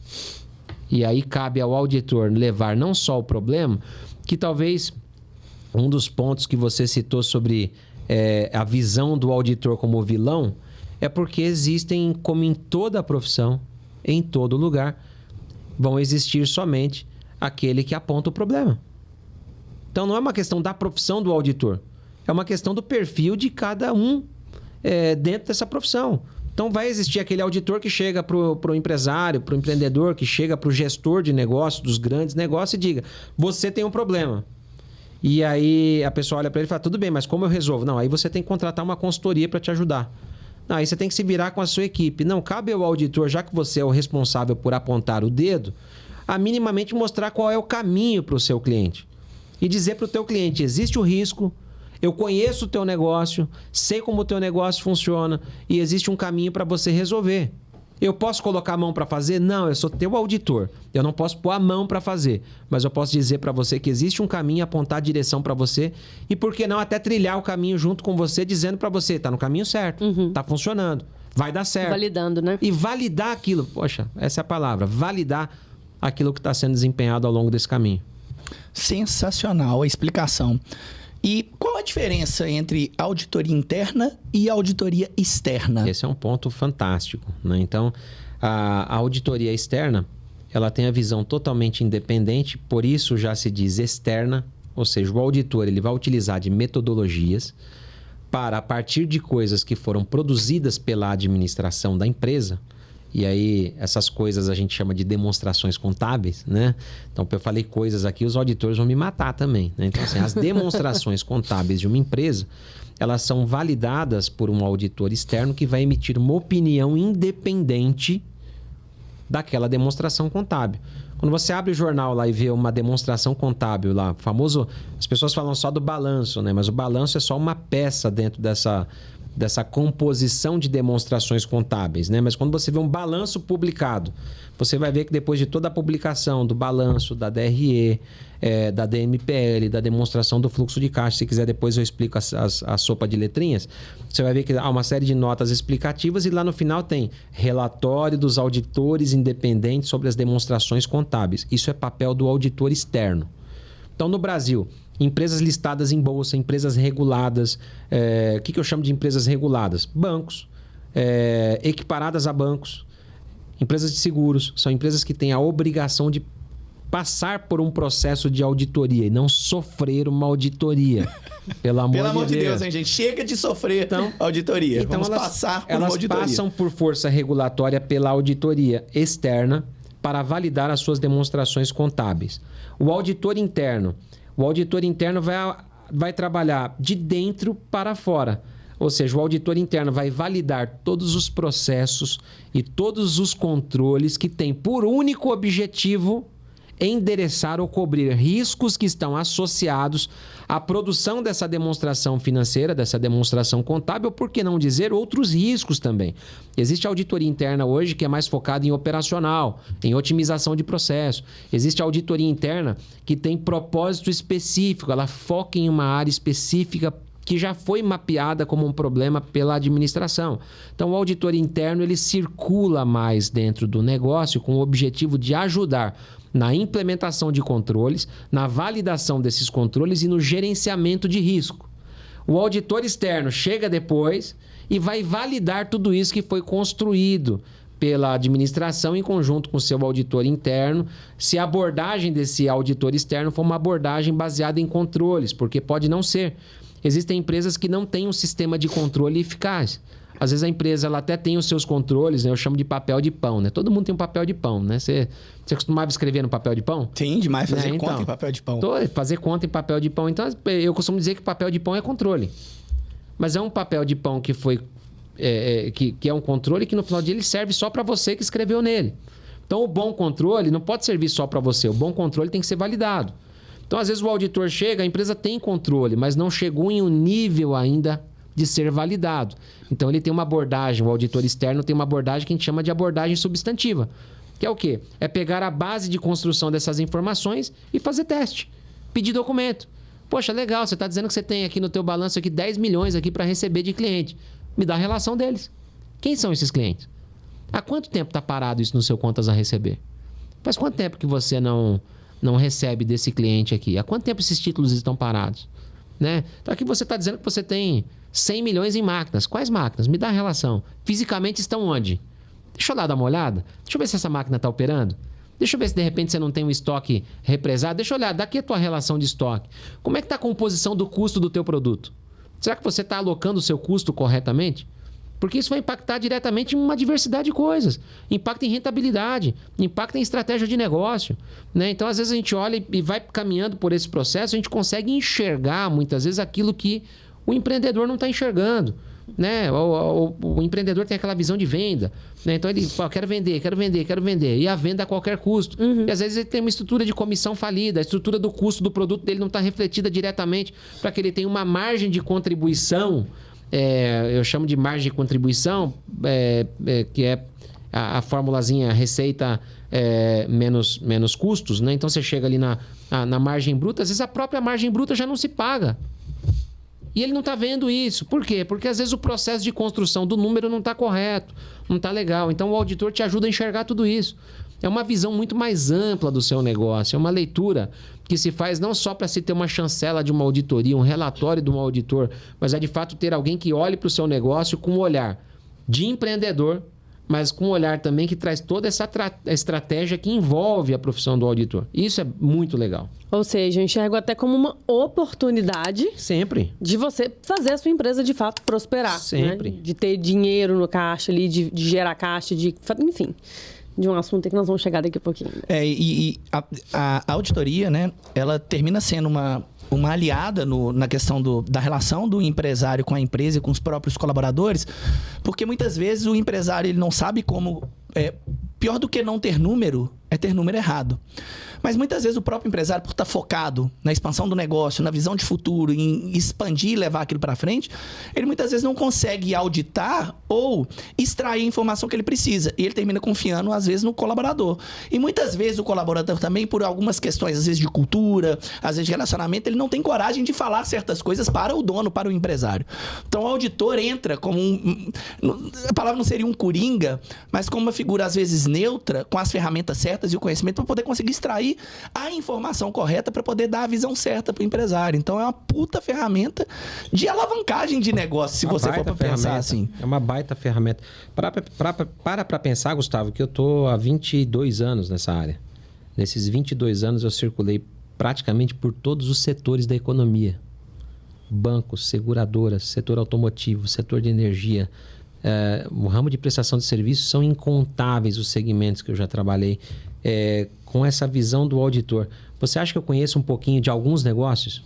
E aí cabe ao auditor levar não só o problema, que talvez um dos pontos que você citou sobre a visão do auditor como vilão, é porque existem, como em toda a profissão, em todo lugar, vão existir somente aquele que aponta o problema. Então não é uma questão da profissão do auditor, é uma questão do perfil de cada um dentro dessa profissão. Então vai existir aquele auditor que chega para o empresário, para o empreendedor, que chega para o gestor de negócio, dos grandes negócios e diga, você tem um problema. E aí a pessoa olha para ele e fala, tudo bem, mas como eu resolvo? Não, aí você tem que contratar uma consultoria para te ajudar. Não, aí você tem que se virar com a sua equipe. Não, cabe ao auditor, já que você é o responsável por apontar o dedo, a minimamente mostrar qual é o caminho para o seu cliente. E dizer para o teu cliente, existe o risco, eu conheço o teu negócio, sei como o teu negócio funciona e existe um caminho para você resolver. Eu posso colocar a mão para fazer? Não, eu sou teu auditor. Eu não posso pôr a mão para fazer, mas eu posso dizer para você que existe um caminho, apontar a direção para você e por que não até trilhar o caminho junto com você, dizendo para você, tá no caminho certo, tá funcionando, vai dar certo. Validando, né? E validar aquilo, poxa, essa é a palavra, validar aquilo que está sendo desempenhado ao longo desse caminho. Sensacional a explicação. E qual a diferença entre auditoria interna e auditoria externa? Esse é um ponto fantástico, né? Então, a auditoria externa, ela tem a visão totalmente independente, por isso já se diz externa Ou seja, o auditor ele vai utilizar de metodologias para, a partir de coisas que foram produzidas pela administração da empresa, e aí essas coisas a gente chama de demonstrações contábeis, né? Então, eu falei coisas aqui, os auditores vão me matar também, né? Então, assim, as demonstrações contábeis de uma empresa, elas são validadas por um auditor externo que vai emitir uma opinião independente daquela demonstração contábil. Quando você abre o jornal lá e vê uma demonstração contábil lá, famoso, as pessoas falam só do balanço, né? Mas o balanço é só uma peça dentro dessa composição de demonstrações contábeis, né? Mas quando você vê um balanço publicado, você vai ver que depois de toda a publicação do balanço, da DRE, da DMPL, da demonstração do fluxo de caixa, se quiser depois eu explico a sopa de letrinhas, você vai ver que há uma série de notas explicativas e lá no final tem relatório dos auditores independentes sobre as demonstrações contábeis. Isso é papel do auditor externo. Então, no Brasil, empresas listadas em bolsa, empresas reguladas. O que eu chamo de empresas reguladas? Bancos, equiparadas a bancos, empresas de seguros. São empresas que têm a obrigação de passar por um processo de auditoria e não sofrer uma auditoria. Pelo amor de Deus, hein, gente? Chega de sofrer auditoria. Então Vamos passar por uma auditoria. Elas passam por força regulatória pela auditoria externa para validar as suas demonstrações contábeis. O auditor interno vai trabalhar de dentro para fora. Ou seja, o auditor interno vai validar todos os processos e todos os controles que têm por único objetivo endereçar ou cobrir riscos que estão associados à produção dessa demonstração financeira, dessa demonstração contábil, ou por que não dizer outros riscos também. Existe a auditoria interna hoje que é mais focada em operacional, em otimização de processo. Existe a auditoria interna que tem propósito específico, ela foca em uma área específica que já foi mapeada como um problema pela administração. Então, o auditor interno ele circula mais dentro do negócio com o objetivo de ajudar na implementação de controles, na validação desses controles e no gerenciamento de risco. O auditor externo chega depois e vai validar tudo isso que foi construído pela administração em conjunto com o seu auditor interno, se a abordagem desse auditor externo for uma abordagem baseada em controles, porque pode não ser. Existem empresas que não têm um sistema de controle eficaz. Às vezes a empresa ela até tem os seus controles, né? Eu chamo de papel de pão, né? Todo mundo tem um papel de pão, né? Você costumava escrever no papel de pão? Sim, demais fazer conta em papel de pão. Fazer conta em papel de pão. Então, eu costumo dizer que papel de pão é controle. Mas é um papel de pão que foi que é um controle que no final do dia ele serve só para você que escreveu nele. Então, o bom controle não pode servir só para você. O bom controle tem que ser validado. Então, às vezes o auditor chega, a empresa tem controle, mas não chegou em um nível ainda de ser validado. Então, ele tem uma abordagem, o auditor externo tem uma abordagem que a gente chama de abordagem substantiva. Que é o quê? É pegar a base de construção dessas informações e fazer teste. Pedir documento. Poxa, legal, você está dizendo que você tem aqui no teu balanço aqui 10 milhões aqui para receber de cliente. Me dá a relação deles. Quem são esses clientes? Há quanto tempo está parado isso no seu contas a receber? Faz quanto tempo que você não recebe desse cliente aqui? Há quanto tempo esses títulos estão parados? Né? Então aqui você está dizendo que você tem 100 milhões em máquinas. Quais máquinas? Me dá a relação. Fisicamente estão onde? Deixa eu lá dar uma olhada. Deixa eu ver se essa máquina está operando. Deixa eu ver se de repente você não tem um estoque represado. Deixa eu olhar, daqui a tua relação de estoque. Como é que está a composição do custo do teu produto? Será que você está alocando o seu custo corretamente? Porque isso vai impactar diretamente em uma diversidade de coisas. Impacta em rentabilidade, impacta em estratégia de negócio. Né? Então, às vezes, a gente olha e vai caminhando por esse processo, a gente consegue enxergar, muitas vezes, aquilo que o empreendedor não está enxergando. Né? O empreendedor tem aquela visão de venda. Né? Então, ele quero vender. E a venda a qualquer custo. E, às vezes, ele tem uma estrutura de comissão falida. A estrutura do custo do produto dele não está refletida diretamente para que ele tenha uma margem de contribuição. Eu chamo de margem de contribuição, que é a formulazinha receita menos custos, né? Então você chega ali na margem bruta, às vezes a própria margem bruta já não se paga. E ele não está vendo isso. Por quê? Porque às vezes o processo de construção do número não está correto, não está legal. Então o auditor te ajuda a enxergar tudo isso. É uma visão muito mais ampla do seu negócio, é uma leitura que se faz não só para se ter uma chancela de uma auditoria, um relatório de um auditor, mas é de fato ter alguém que olhe para o seu negócio com um olhar de empreendedor, mas com um olhar também que traz toda essa estratégia que envolve a profissão do auditor. Isso é muito legal. Ou seja, eu enxergo até como uma oportunidade Sempre. de você fazer a sua empresa de fato prosperar. Sempre. Né? De ter dinheiro no caixa ali, de gerar caixa, enfim, de um assunto que nós vamos chegar daqui a pouquinho. A auditoria, né, ela termina sendo uma aliada na questão da relação do empresário com a empresa e com os próprios colaboradores, porque muitas vezes o empresário ele não sabe como... pior do que não ter número é ter número errado. Mas muitas vezes o próprio empresário, por estar focado na expansão do negócio, na visão de futuro, em expandir e levar aquilo para frente, ele muitas vezes não consegue auditar ou extrair a informação que ele precisa. E ele termina confiando, às vezes, no colaborador. E muitas vezes o colaborador também, por algumas questões, às vezes de cultura, às vezes de relacionamento, ele não tem coragem de falar certas coisas para o dono, para o empresário. Então o auditor entra como a palavra não seria um coringa, mas como uma figura, às vezes, neutra, com as ferramentas certas e o conhecimento para poder conseguir extrair a informação correta para poder dar a visão certa para o empresário. Então é uma puta ferramenta de alavancagem de negócio, se você for para pensar assim. É uma baita ferramenta. Para pensar, Gustavo, que eu tô há 22 anos nessa área. Nesses 22 anos eu circulei praticamente por todos os setores da economia. Bancos, seguradoras, setor automotivo, setor de energia, o ramo de prestação de serviços, são incontáveis os segmentos que eu já trabalhei com essa visão do auditor. Você acha que eu conheço um pouquinho de alguns negócios?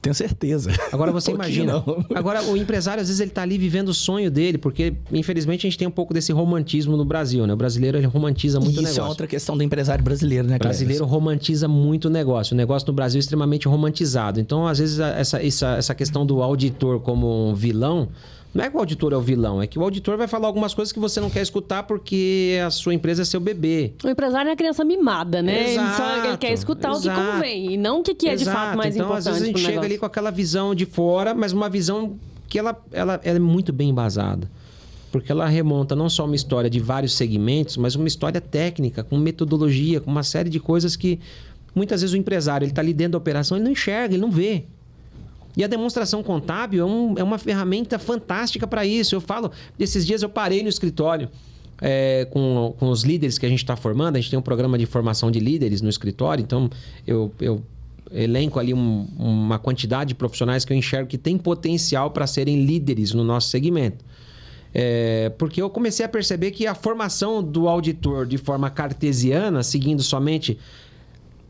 Tenho certeza. Agora você imagina. Agora o empresário, às vezes, ele está ali vivendo o sonho dele, porque, infelizmente, a gente tem um pouco desse romantismo no Brasil, né? O brasileiro, ele romantiza muito o negócio. Isso é outra questão do empresário brasileiro, né, Cleves? O brasileiro romantiza muito o negócio. O negócio no Brasil é extremamente romantizado. Então, às vezes, essa questão do auditor como um vilão... Não é que o auditor é o vilão, é que o auditor vai falar algumas coisas que você não quer escutar porque a sua empresa é seu bebê. O empresário é a criança mimada, né? Exato, ele quer escutar o que convém e não o que é de fato mais então, importante. Então, às vezes a gente chega ali com aquela visão de fora, mas uma visão que ela é muito bem embasada. Porque ela remonta não só uma história de vários segmentos, mas uma história técnica, com metodologia, com uma série de coisas que muitas vezes o empresário ele está ali dentro da operação, ele não enxerga, ele não vê. E a demonstração contábil é uma ferramenta fantástica para isso. Eu falo, esses dias eu parei no escritório com os líderes que a gente está formando. A gente tem um programa de formação de líderes no escritório. Então, eu elenco ali uma quantidade de profissionais que eu enxergo que tem potencial para serem líderes no nosso segmento. Porque eu comecei a perceber que a formação do auditor de forma cartesiana, seguindo somente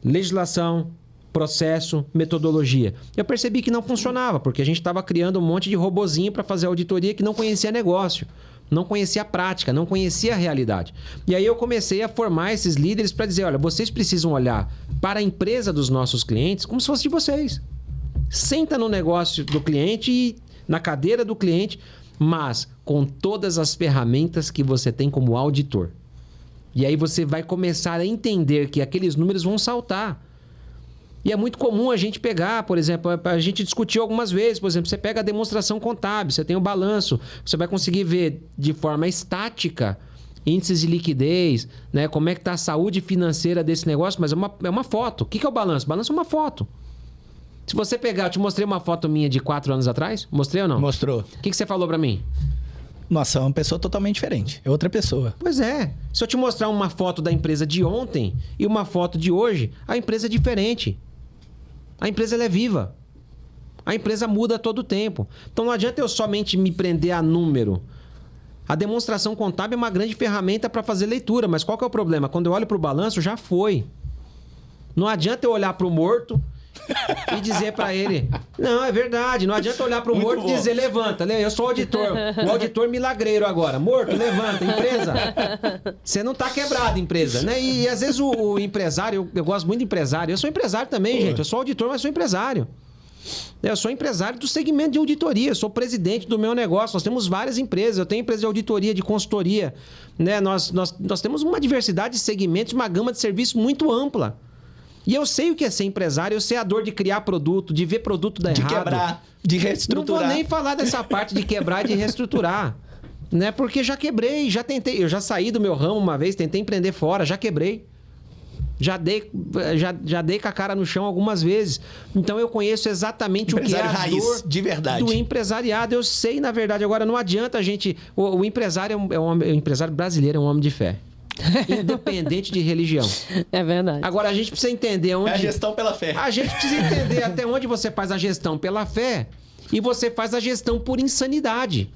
legislação, processo, metodologia. Eu percebi que não funcionava, porque a gente estava criando um monte de robozinho para fazer auditoria que não conhecia negócio, não conhecia a prática, não conhecia a realidade. E aí eu comecei a formar esses líderes para dizer, olha, vocês precisam olhar para a empresa dos nossos clientes como se fosse de vocês. Senta no negócio do cliente e na cadeira do cliente, mas com todas as ferramentas que você tem como auditor. E aí você vai começar a entender que aqueles números vão saltar. E é muito comum a gente pegar, por exemplo, a gente discutiu algumas vezes, por exemplo, você pega a demonstração contábil, você tem o balanço, você vai conseguir ver de forma estática índices de liquidez, né? Como é que está a saúde financeira desse negócio, mas é uma foto. O que é o balanço? O balanço é uma foto. Se você pegar, eu te mostrei uma foto minha de 4 anos atrás, mostrei ou não? Mostrou. O que você falou para mim? Nossa, é uma pessoa totalmente diferente. É outra pessoa. Pois é. Se eu te mostrar uma foto da empresa de ontem e uma foto de hoje, a empresa é diferente. A empresa ela é viva. A empresa muda a todo tempo. Então não adianta eu somente me prender a número. A demonstração contábil é uma grande ferramenta para fazer leitura. Mas qual que é o problema? Quando eu olho para o balanço, já foi. Não adianta eu olhar para o morto e dizer para ele... Não, é verdade. Não adianta olhar para o morto e dizer, levanta. Eu sou o auditor. O auditor milagreiro agora. Morto, levanta. Empresa. Você não tá quebrado, empresa. Né? E às vezes o empresário... Eu gosto muito de empresário. Eu sou empresário também, gente. Eu sou auditor, mas sou empresário. Eu sou empresário do segmento de auditoria. Eu sou presidente do meu negócio. Nós temos várias empresas. Eu tenho empresa de auditoria, de consultoria. Né? Nós temos uma diversidade de segmentos, uma gama de serviços muito ampla. E eu sei o que é ser empresário, eu sei a dor de criar produto, de ver produto dar errado. De quebrar, de reestruturar. Não vou nem falar dessa parte de quebrar e de reestruturar. Né? Porque já quebrei, já tentei. Eu já saí do meu ramo uma vez, tentei empreender fora, já quebrei. Já dei com a cara no chão algumas vezes. Então eu conheço exatamente o que é a raiz, dor de verdade. do empresariado. Eu sei, na verdade. Agora, não adianta a gente... O empresário o empresário brasileiro é um homem de fé. Independente de religião. É verdade. Agora, a gente precisa entender onde... É a gestão pela fé. A gente precisa entender até onde você faz a gestão pela fé e você faz a gestão por insanidade.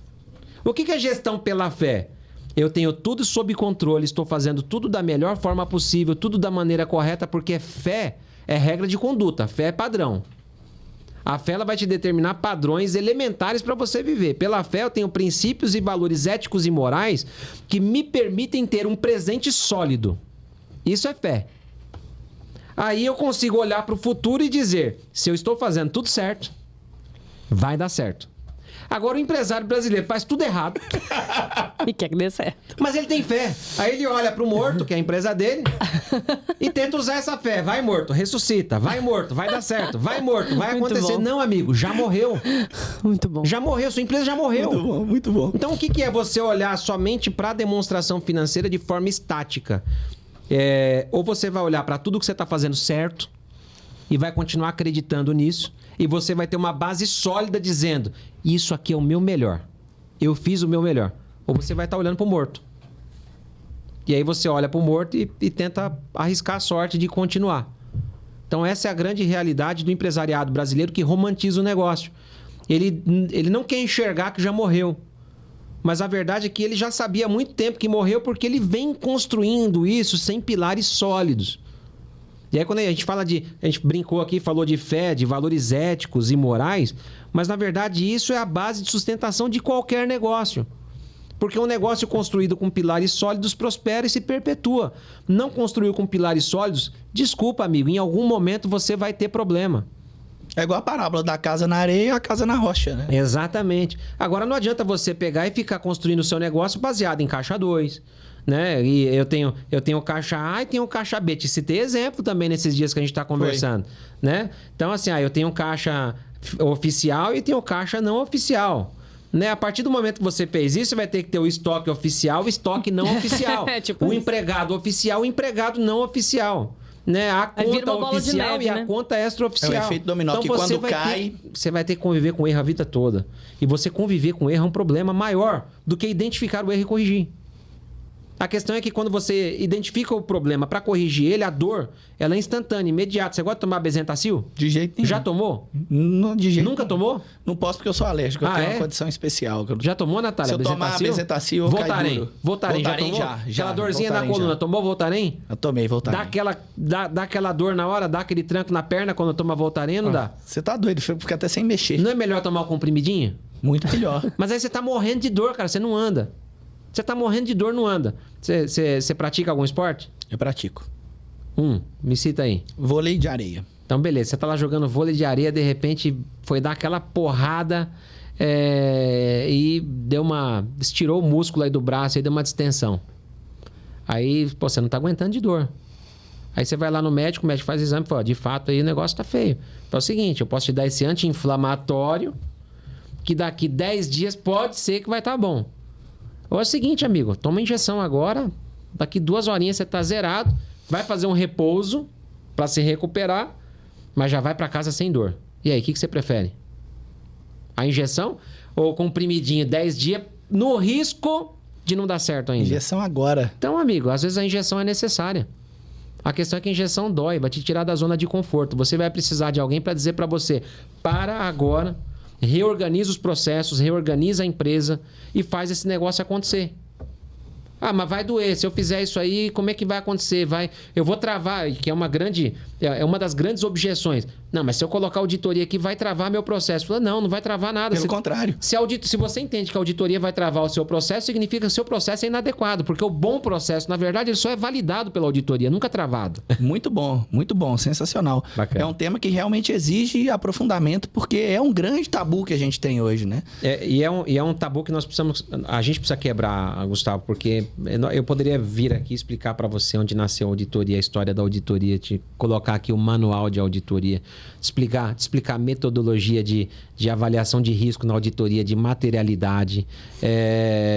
O que é gestão pela fé? Eu tenho tudo sob controle, estou fazendo tudo da melhor forma possível, tudo da maneira correta, porque fé é regra de conduta, fé é padrão. A fé ela vai te determinar padrões elementares para você viver. Pela fé eu tenho princípios e valores éticos e morais que me permitem ter um presente sólido. Isso é fé. Aí eu consigo olhar para o futuro e dizer, se eu estou fazendo tudo certo, vai dar certo. Agora o empresário brasileiro faz tudo errado. E quer que dê certo. Mas ele tem fé. Aí ele olha pro morto, que é a empresa dele, e tenta usar essa fé. Vai morto, ressuscita. Vai morto, vai dar certo. Vai morto, vai Muito acontecer. bom. Não, amigo, já morreu. Muito bom. Já morreu, sua empresa já morreu. Muito bom, muito bom. Então o que é você olhar somente para a demonstração financeira de forma estática? Ou você vai olhar para tudo que você está fazendo certo e vai continuar acreditando nisso, e você vai ter uma base sólida dizendo, isso aqui é o meu melhor. Eu fiz o meu melhor. Ou você vai estar olhando para o morto. E aí você olha para o morto e tenta arriscar a sorte de continuar. Então essa é a grande realidade do empresariado brasileiro que romantiza o negócio. Ele não quer enxergar que já morreu. Mas a verdade é que ele já sabia há muito tempo que morreu porque ele vem construindo isso sem pilares sólidos. E aí quando a gente fala de... A gente brincou aqui, falou de fé, de valores éticos e morais, mas na verdade isso é a base de sustentação de qualquer negócio. Porque um negócio construído com pilares sólidos prospera e se perpetua. Não construiu com pilares sólidos, desculpa, amigo, em algum momento você vai ter problema. É igual a parábola da casa na areia e a casa na rocha, né? Exatamente. Agora não adianta você pegar e ficar construindo o seu negócio baseado em caixa 2, né? E eu tenho caixa A e tenho caixa B. Te citei exemplo também nesses dias que a gente está conversando, né? Então assim, eu tenho caixa oficial e tenho caixa não oficial. Né? A partir do momento que você fez isso, você vai ter que ter o estoque oficial e o estoque não oficial. Tipo o isso. empregado oficial e o empregado não oficial. Né? A Aí vira conta uma bola de oficial neve, e a né? conta extraoficial. É o efeito dominó, que você quando cai... Você vai ter que conviver com erro a vida toda. E você conviver com erro é um problema maior do que identificar o erro e corrigir. A questão é que quando você identifica o problema para corrigir ele, a dor, ela é instantânea, imediata. Você gosta de tomar Bezentacil? De jeito nenhum. Já tomou? Não, de jeito Nunca nenhum. tomou? Não posso porque eu sou alérgico. Eu tenho uma condição especial. Já tomou, Natália? Se eu tomar Bezentacil, eu caio duro. Voltaren, já tomou? já. Aquela dorzinha Voltaren na coluna, já. tomou Voltaren? Eu tomei Voltaren. Dá aquela dor na hora, dá aquele tranco na perna quando toma Voltaren, não dá? Você tá doido, fica até sem mexer. Não é melhor tomar um comprimidinho? Muito melhor. Mas aí você tá morrendo de dor, cara, você não anda. Você tá morrendo de dor, não anda. Você pratica algum esporte? Eu pratico. Me cita aí. Vôlei de areia. Então, beleza. Você tá lá jogando vôlei de areia, de repente foi dar aquela porrada e estirou o músculo aí do braço e deu uma distensão. Aí, pô, você não tá aguentando de dor. Aí você vai lá no médico, o médico faz exame e fala, de fato aí o negócio tá feio. Então é o seguinte, eu posso te dar esse anti-inflamatório que daqui 10 dias pode ser que vai estar bom. Ou é o seguinte, amigo, toma injeção agora, daqui 2 horinhas você tá zerado, vai fazer um repouso para se recuperar, mas já vai para casa sem dor. E aí, o que você prefere? A injeção ou comprimidinho 10 dias no risco de não dar certo ainda? Injeção agora. Então, amigo, às vezes a injeção é necessária. A questão é que a injeção dói, vai te tirar da zona de conforto. Você vai precisar de alguém para dizer para você, para agora, reorganiza os processos, reorganiza a empresa e faz esse negócio acontecer. Ah, mas vai doer. Se eu fizer isso aí, como é que vai acontecer? Eu vou travar, que é uma das grandes objeções. Não, mas se eu colocar auditoria aqui, vai travar meu processo. Fala, não vai travar nada. Pelo contrário. Se você entende que a auditoria vai travar o seu processo, significa que o seu processo é inadequado. Porque o bom processo, na verdade, ele só é validado pela auditoria, nunca travado. Muito bom, sensacional. Bacana. É um tema que realmente exige aprofundamento, porque é um grande tabu que a gente tem hoje, né? E é um tabu que a gente precisa quebrar, Gustavo, porque Eu poderia vir aqui explicar para você onde nasceu a auditoria, a história da auditoria, te colocar aqui o manual de auditoria, explicar a metodologia de avaliação de risco na auditoria, de materialidade,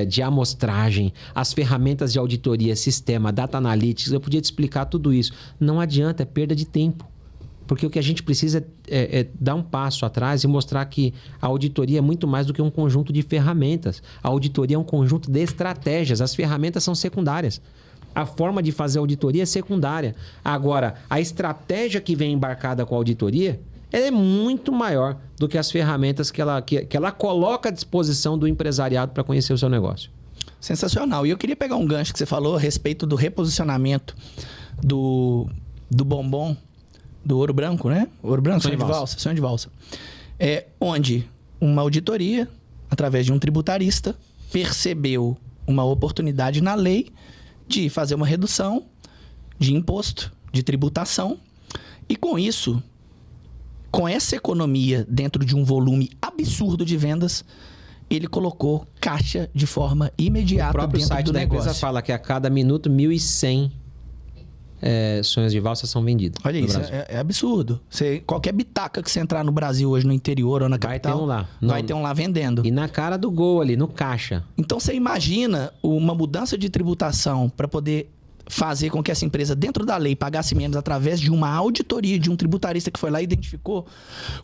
de amostragem, as ferramentas de auditoria, sistema, data analytics. Eu podia te explicar tudo isso. Não adianta, é perda de tempo. Porque o que a gente precisa é dar um passo atrás e mostrar que a auditoria é muito mais do que um conjunto de ferramentas. A auditoria é um conjunto de estratégias. As ferramentas são secundárias. A forma de fazer auditoria é secundária. Agora, a estratégia que vem embarcada com a auditoria é muito maior do que as ferramentas que ela coloca à disposição do empresariado para conhecer o seu negócio. Sensacional. E eu queria pegar um gancho que você falou a respeito do reposicionamento do bombom, do ouro branco, né? Ouro branco, sonho de valsa. Onde uma auditoria, através de um tributarista, percebeu uma oportunidade na lei de fazer uma redução de imposto, de tributação. E com isso, com essa economia dentro de um volume absurdo de vendas, ele colocou caixa de forma imediata dentro do negócio. O próprio site da empresa fala que a cada minuto 1.100 sonhos de valsa são vendidos. Olha isso, é absurdo. Qualquer bitaca que você entrar no Brasil hoje, no interior ou na capital, vai ter um lá vendendo. E na cara do gol ali, no caixa. Então você imagina uma mudança de tributação para poder fazer com que essa empresa, dentro da lei, pagasse menos através de uma auditoria de um tributarista que foi lá e identificou,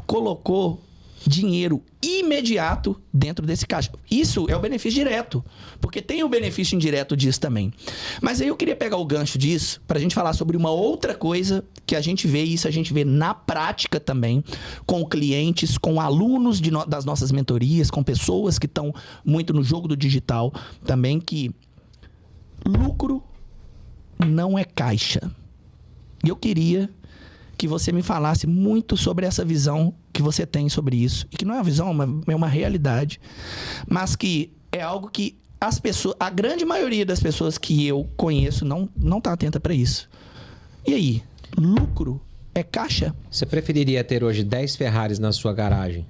colocou dinheiro imediato dentro desse caixa. Isso é o benefício direto, porque tem o benefício indireto disso também. Mas aí eu queria pegar o gancho disso para a gente falar sobre uma outra coisa que a gente vê, e isso a gente vê na prática também, com clientes, com alunos das nossas mentorias, com pessoas que estão muito no jogo do digital também, que lucro não é caixa. E eu queria que você me falasse muito sobre essa visão que você tem sobre isso. E que não é uma visão, é uma realidade. Mas que é algo que as pessoas, a grande maioria das pessoas que eu conheço não tá atenta para isso. E aí, lucro é caixa? Você preferiria ter hoje 10 Ferraris na sua garagem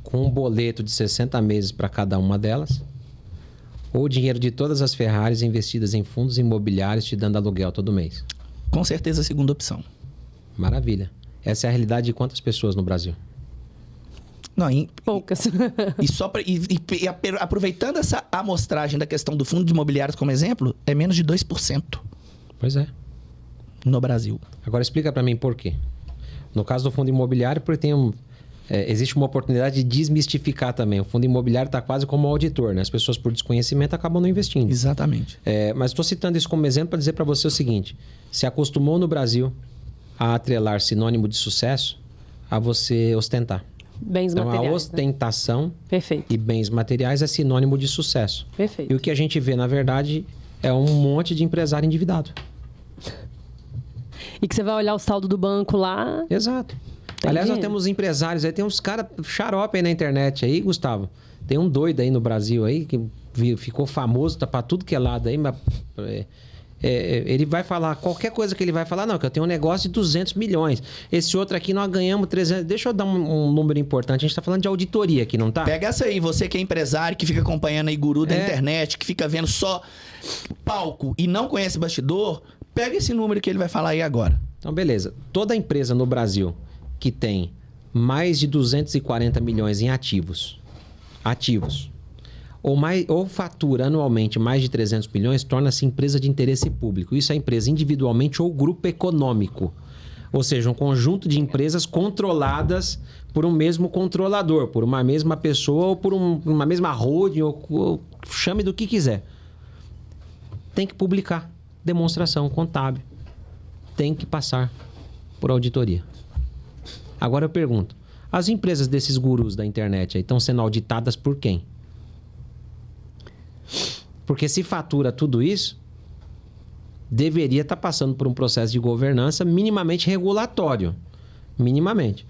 com um boleto de 60 meses para cada uma delas? Ou o dinheiro de todas as Ferraris investidas em fundos imobiliários te dando aluguel todo mês? Com certeza a segunda opção. Maravilha. Essa é a realidade de quantas pessoas no Brasil? Não, poucas. E aproveitando essa amostragem da questão do fundo de imobiliários como exemplo, é menos de 2%. Pois é. No Brasil. Agora explica para mim por quê. No caso do fundo imobiliário, porque existe uma oportunidade de desmistificar também. O fundo imobiliário está quase como auditor, né? As pessoas, por desconhecimento, acabam não investindo. Exatamente. Mas estou citando isso como exemplo para dizer para você o seguinte. Se acostumou no Brasil a atrelar sinônimo de sucesso a você ostentar. Bens materiais. Então, a ostentação Perfeito. e bens materiais é sinônimo de sucesso. Perfeito. E o que a gente vê, na verdade, é um monte de empresário endividado. E que você vai olhar o saldo do banco lá... Exato. Aliás, nós temos empresários aí, tem uns caras xarope aí na internet aí, Gustavo. Tem um doido aí no Brasil aí, que ficou famoso, tá pra tudo que é lado aí, mas... ele vai falar, qualquer coisa que ele vai falar, não, que eu tenho um negócio de 200 milhões. Esse outro aqui nós ganhamos 300. Deixa eu dar um número importante. A gente tá falando de auditoria aqui, não tá? Pega essa aí, você que é empresário, que fica acompanhando aí guru da internet, que fica vendo só palco e não conhece bastidor, pega esse número que ele vai falar aí agora. Então, beleza. Toda empresa no Brasil que tem mais de 240 milhões em ativos, ou fatura anualmente mais de 300 milhões, torna-se empresa de interesse público. Isso é empresa individualmente ou grupo econômico. Ou seja, um conjunto de empresas controladas por um mesmo controlador, por uma mesma pessoa ou por uma mesma holding, ou chame do que quiser. Tem que publicar demonstração contábil. Tem que passar por auditoria. Agora eu pergunto, as empresas desses gurus da internet aí estão sendo auditadas por quem? Porque se fatura tudo isso, deveria estar passando por um processo de governança minimamente regulatório. Minimamente.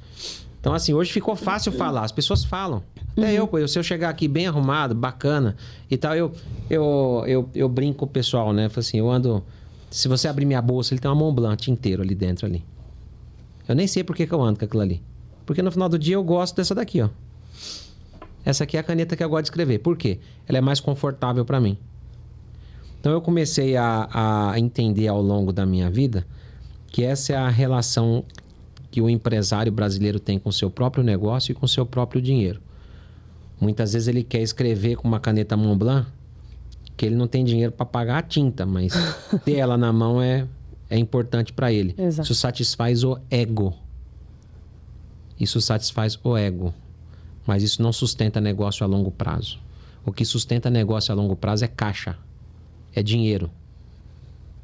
Então, assim, hoje ficou fácil falar. As pessoas falam. Até se eu chegar aqui bem arrumado, bacana e tal, eu brinco com o pessoal, né? Falo assim, eu ando... Se você abrir minha bolsa, ele tem uma Mont Blanc inteiro ali dentro ali. Eu nem sei por que eu ando com aquilo ali. Porque no final do dia eu gosto dessa daqui, ó. Essa aqui é a caneta que eu gosto de escrever. Por quê? Ela é mais confortável para mim. Então eu comecei a entender ao longo da minha vida que essa é a relação que o empresário brasileiro tem com o seu próprio negócio e com o seu próprio dinheiro. Muitas vezes ele quer escrever com uma caneta Montblanc que ele não tem dinheiro para pagar a tinta, mas ter ela na mão é importante para ele. Exato. Isso satisfaz o ego. Isso satisfaz o ego. Mas isso não sustenta negócio a longo prazo. O que sustenta negócio a longo prazo é caixa. É dinheiro.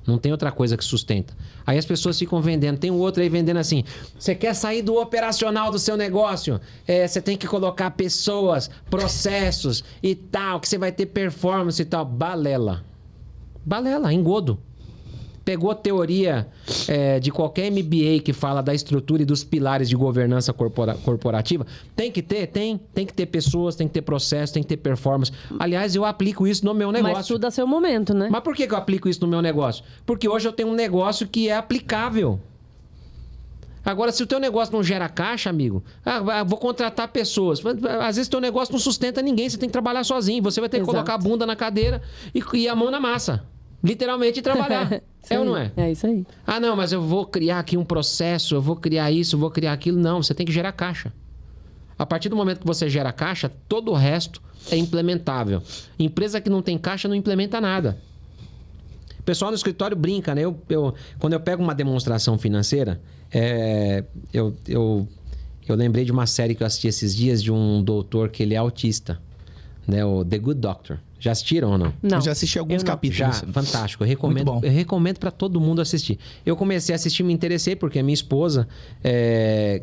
Não tem outra coisa que sustenta. Aí as pessoas ficam vendendo. Tem um outro aí vendendo assim. Você quer sair do operacional do seu negócio? Você tem que colocar pessoas, processos e tal, que você vai ter performance e tal. Balela. Balela, engodo. Pegou teoria de qualquer MBA que fala da estrutura e dos pilares de governança corporativa. Tem que ter? Tem que ter pessoas, tem que ter processo, tem que ter performance. Aliás, eu aplico isso no meu negócio. Mas tudo a seu momento, né? Mas por que eu aplico isso no meu negócio? Porque hoje eu tenho um negócio que é aplicável. Agora, se o teu negócio não gera caixa, amigo, vou contratar pessoas. Às vezes o teu negócio não sustenta ninguém, você tem que trabalhar sozinho. Você vai ter que colocar a bunda na cadeira e a mão na massa. Literalmente trabalhar. É ou não é? É isso aí. Ah, não, mas eu vou criar aqui um processo, eu vou criar isso, eu vou criar aquilo. Não, você tem que gerar caixa. A partir do momento que você gera caixa, todo o resto é implementável. Empresa que não tem caixa não implementa nada. O pessoal no escritório brinca, né? Quando eu pego uma demonstração financeira, eu lembrei de uma série que eu assisti esses dias de um doutor que ele é autista, né? O The Good Doctor. Já assistiram ou não? Não. Eu já assisti alguns capítulos. Já, fantástico. Eu recomendo para todo mundo assistir. Eu comecei a assistir, me interessei, porque a minha esposa,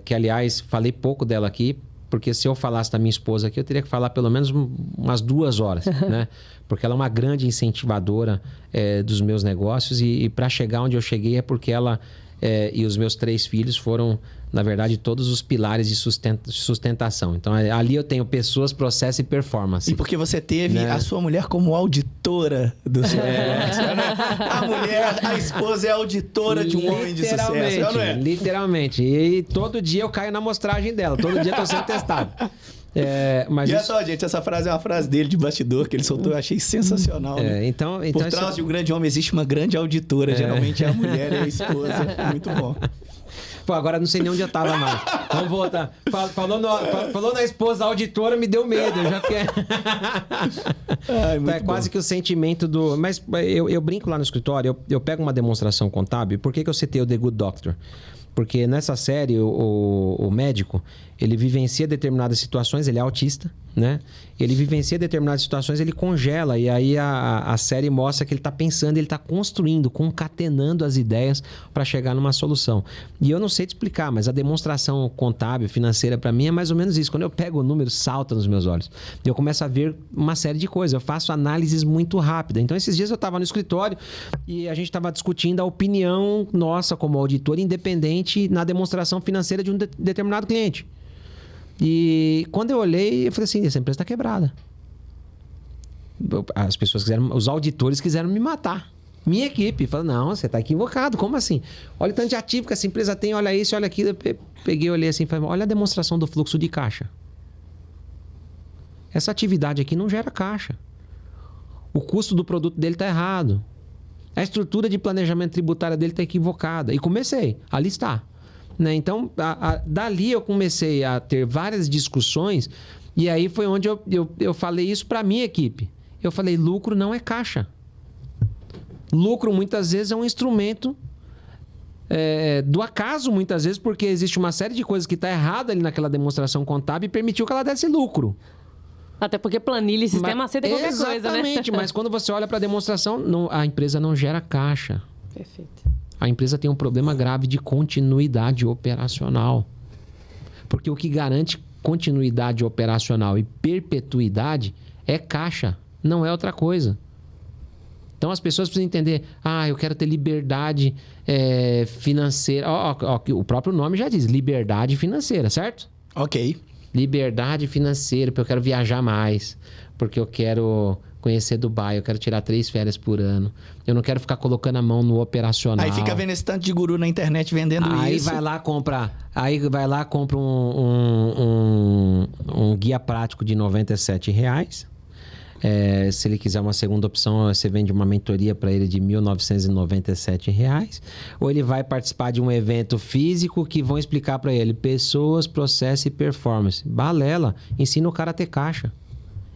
que aliás, falei pouco dela aqui, porque se eu falasse da minha esposa aqui, eu teria que falar pelo menos umas 2 horas, né? Porque ela é uma grande incentivadora dos meus negócios e para chegar onde eu cheguei é porque ela e os meus 3 filhos foram, na verdade, todos os pilares de sustentação. Então, ali eu tenho pessoas, processo e performance. E porque você teve a sua mulher como auditora do seu negócio, né? A esposa é auditora de um homem de sucesso, não é? Literalmente. E todo dia eu caio na amostragem dela. Todo dia eu tô sendo testado. Mas e só, gente, essa frase é uma frase dele de bastidor que ele soltou, eu achei sensacional. Né? Então, por trás de um grande homem existe uma grande auditora, geralmente é a mulher e a esposa. Muito bom. Pô, agora não sei nem onde eu tava mais. Vamos voltar. Falou na esposa auditora, me deu medo. Eu já fiquei... Ai, quase que o sentimento do... Mas eu brinco lá no escritório, eu pego uma demonstração contábil. Por que eu citei o The Good Doctor? Porque nessa série, o médico, ele vivencia determinadas situações, ele é autista, né? Ele vivencia determinadas situações, ele congela. E aí a série mostra que ele está pensando, ele está construindo, concatenando as ideias para chegar numa solução. E eu não sei te explicar, mas a demonstração contábil, financeira, para mim é mais ou menos isso. Quando eu pego o número, salta nos meus olhos. Eu começo a ver uma série de coisas. Eu faço análises muito rápidas. Então, esses dias eu estava no escritório e a gente estava discutindo a opinião nossa como auditor independente na demonstração financeira de um determinado cliente. E quando eu olhei, eu falei assim, essa empresa está quebrada. As pessoas os auditores quiseram me matar. Minha equipe falou, não, você está equivocado, como assim? Olha o tanto de ativo que essa empresa tem, olha isso, olha aquilo. Eu peguei, olhei assim, falei, olha a demonstração do fluxo de caixa. Essa atividade aqui não gera caixa. O custo do produto dele está errado. A estrutura de planejamento tributário dele está equivocada. E comecei a listar. Né? Então, dali eu comecei a ter várias discussões e aí foi onde eu falei isso para a minha equipe. Eu falei, lucro não é caixa. Lucro, muitas vezes, é um instrumento do acaso, muitas vezes, porque existe uma série de coisas que está errada ali naquela demonstração contábil e permitiu que ela desse lucro. Até porque planilha e sistema aceita qualquer coisa, né? Exatamente, mas quando você olha para a demonstração, a empresa não gera caixa. Perfeito. A empresa tem um problema grave de continuidade operacional. Porque o que garante continuidade operacional e perpetuidade é caixa, não é outra coisa. Então as pessoas precisam entender, eu quero ter liberdade financeira. O próprio nome já diz, liberdade financeira, certo? Ok. Liberdade financeira, porque eu quero viajar mais, porque eu quero conhecer Dubai, eu quero tirar 3 férias por ano. Eu não quero ficar colocando a mão no operacional. Aí fica vendo esse tanto de guru na internet vendendo isso. Aí vai lá, compra um guia prático de R$97. Se ele quiser uma segunda opção, você vende uma mentoria para ele de R$ 1.997. Ou ele vai participar de um evento físico que vão explicar para ele pessoas, processo e performance. Balela, ensina o cara a ter caixa.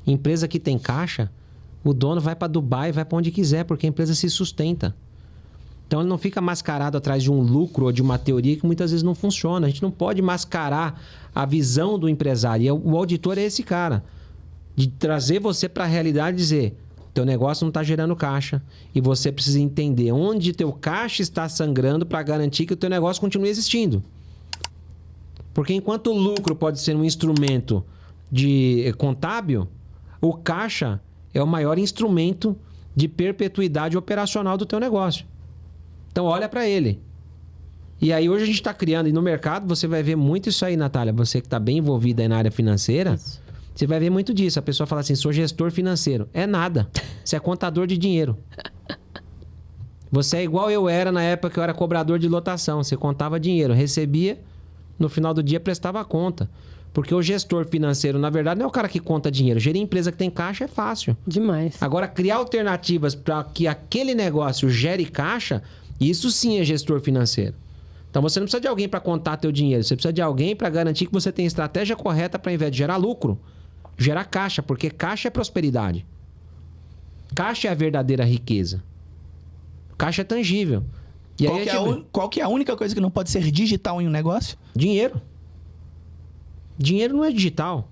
Empresa que tem caixa, o dono vai para Dubai, vai para onde quiser, porque a empresa se sustenta. Então ele não fica mascarado atrás de um lucro ou de uma teoria que muitas vezes não funciona. A gente não pode mascarar a visão do empresário. E o auditor é esse cara. De trazer você para a realidade e dizer, teu negócio não está gerando caixa e você precisa entender onde teu caixa está sangrando para garantir que o teu negócio continue existindo. Porque enquanto o lucro pode ser um instrumento de contábil, o caixa é o maior instrumento de perpetuidade operacional do teu negócio. Então olha para ele. E aí hoje a gente está criando, e no mercado você vai ver muito isso aí, Natália, você que está bem envolvida aí na área financeira, isso. Você vai ver muito disso. A pessoa fala assim, sou gestor financeiro. É nada. Você é contador de dinheiro. Você é igual eu era na época que eu era cobrador de lotação. Você contava dinheiro, recebia, no final do dia prestava conta. Porque o gestor financeiro, na verdade, não é o cara que conta dinheiro. Gerir empresa que tem caixa é fácil. Demais. Agora, criar alternativas para que aquele negócio gere caixa, isso sim é gestor financeiro. Então, você não precisa de alguém para contar teu dinheiro. Você precisa de alguém para garantir que você tem a estratégia correta para, ao invés de gerar lucro, gerar caixa, porque caixa é prosperidade. Caixa é a verdadeira riqueza. Caixa é tangível. E Qual que é a única coisa que não pode ser digital em um negócio? Dinheiro. Dinheiro não é digital.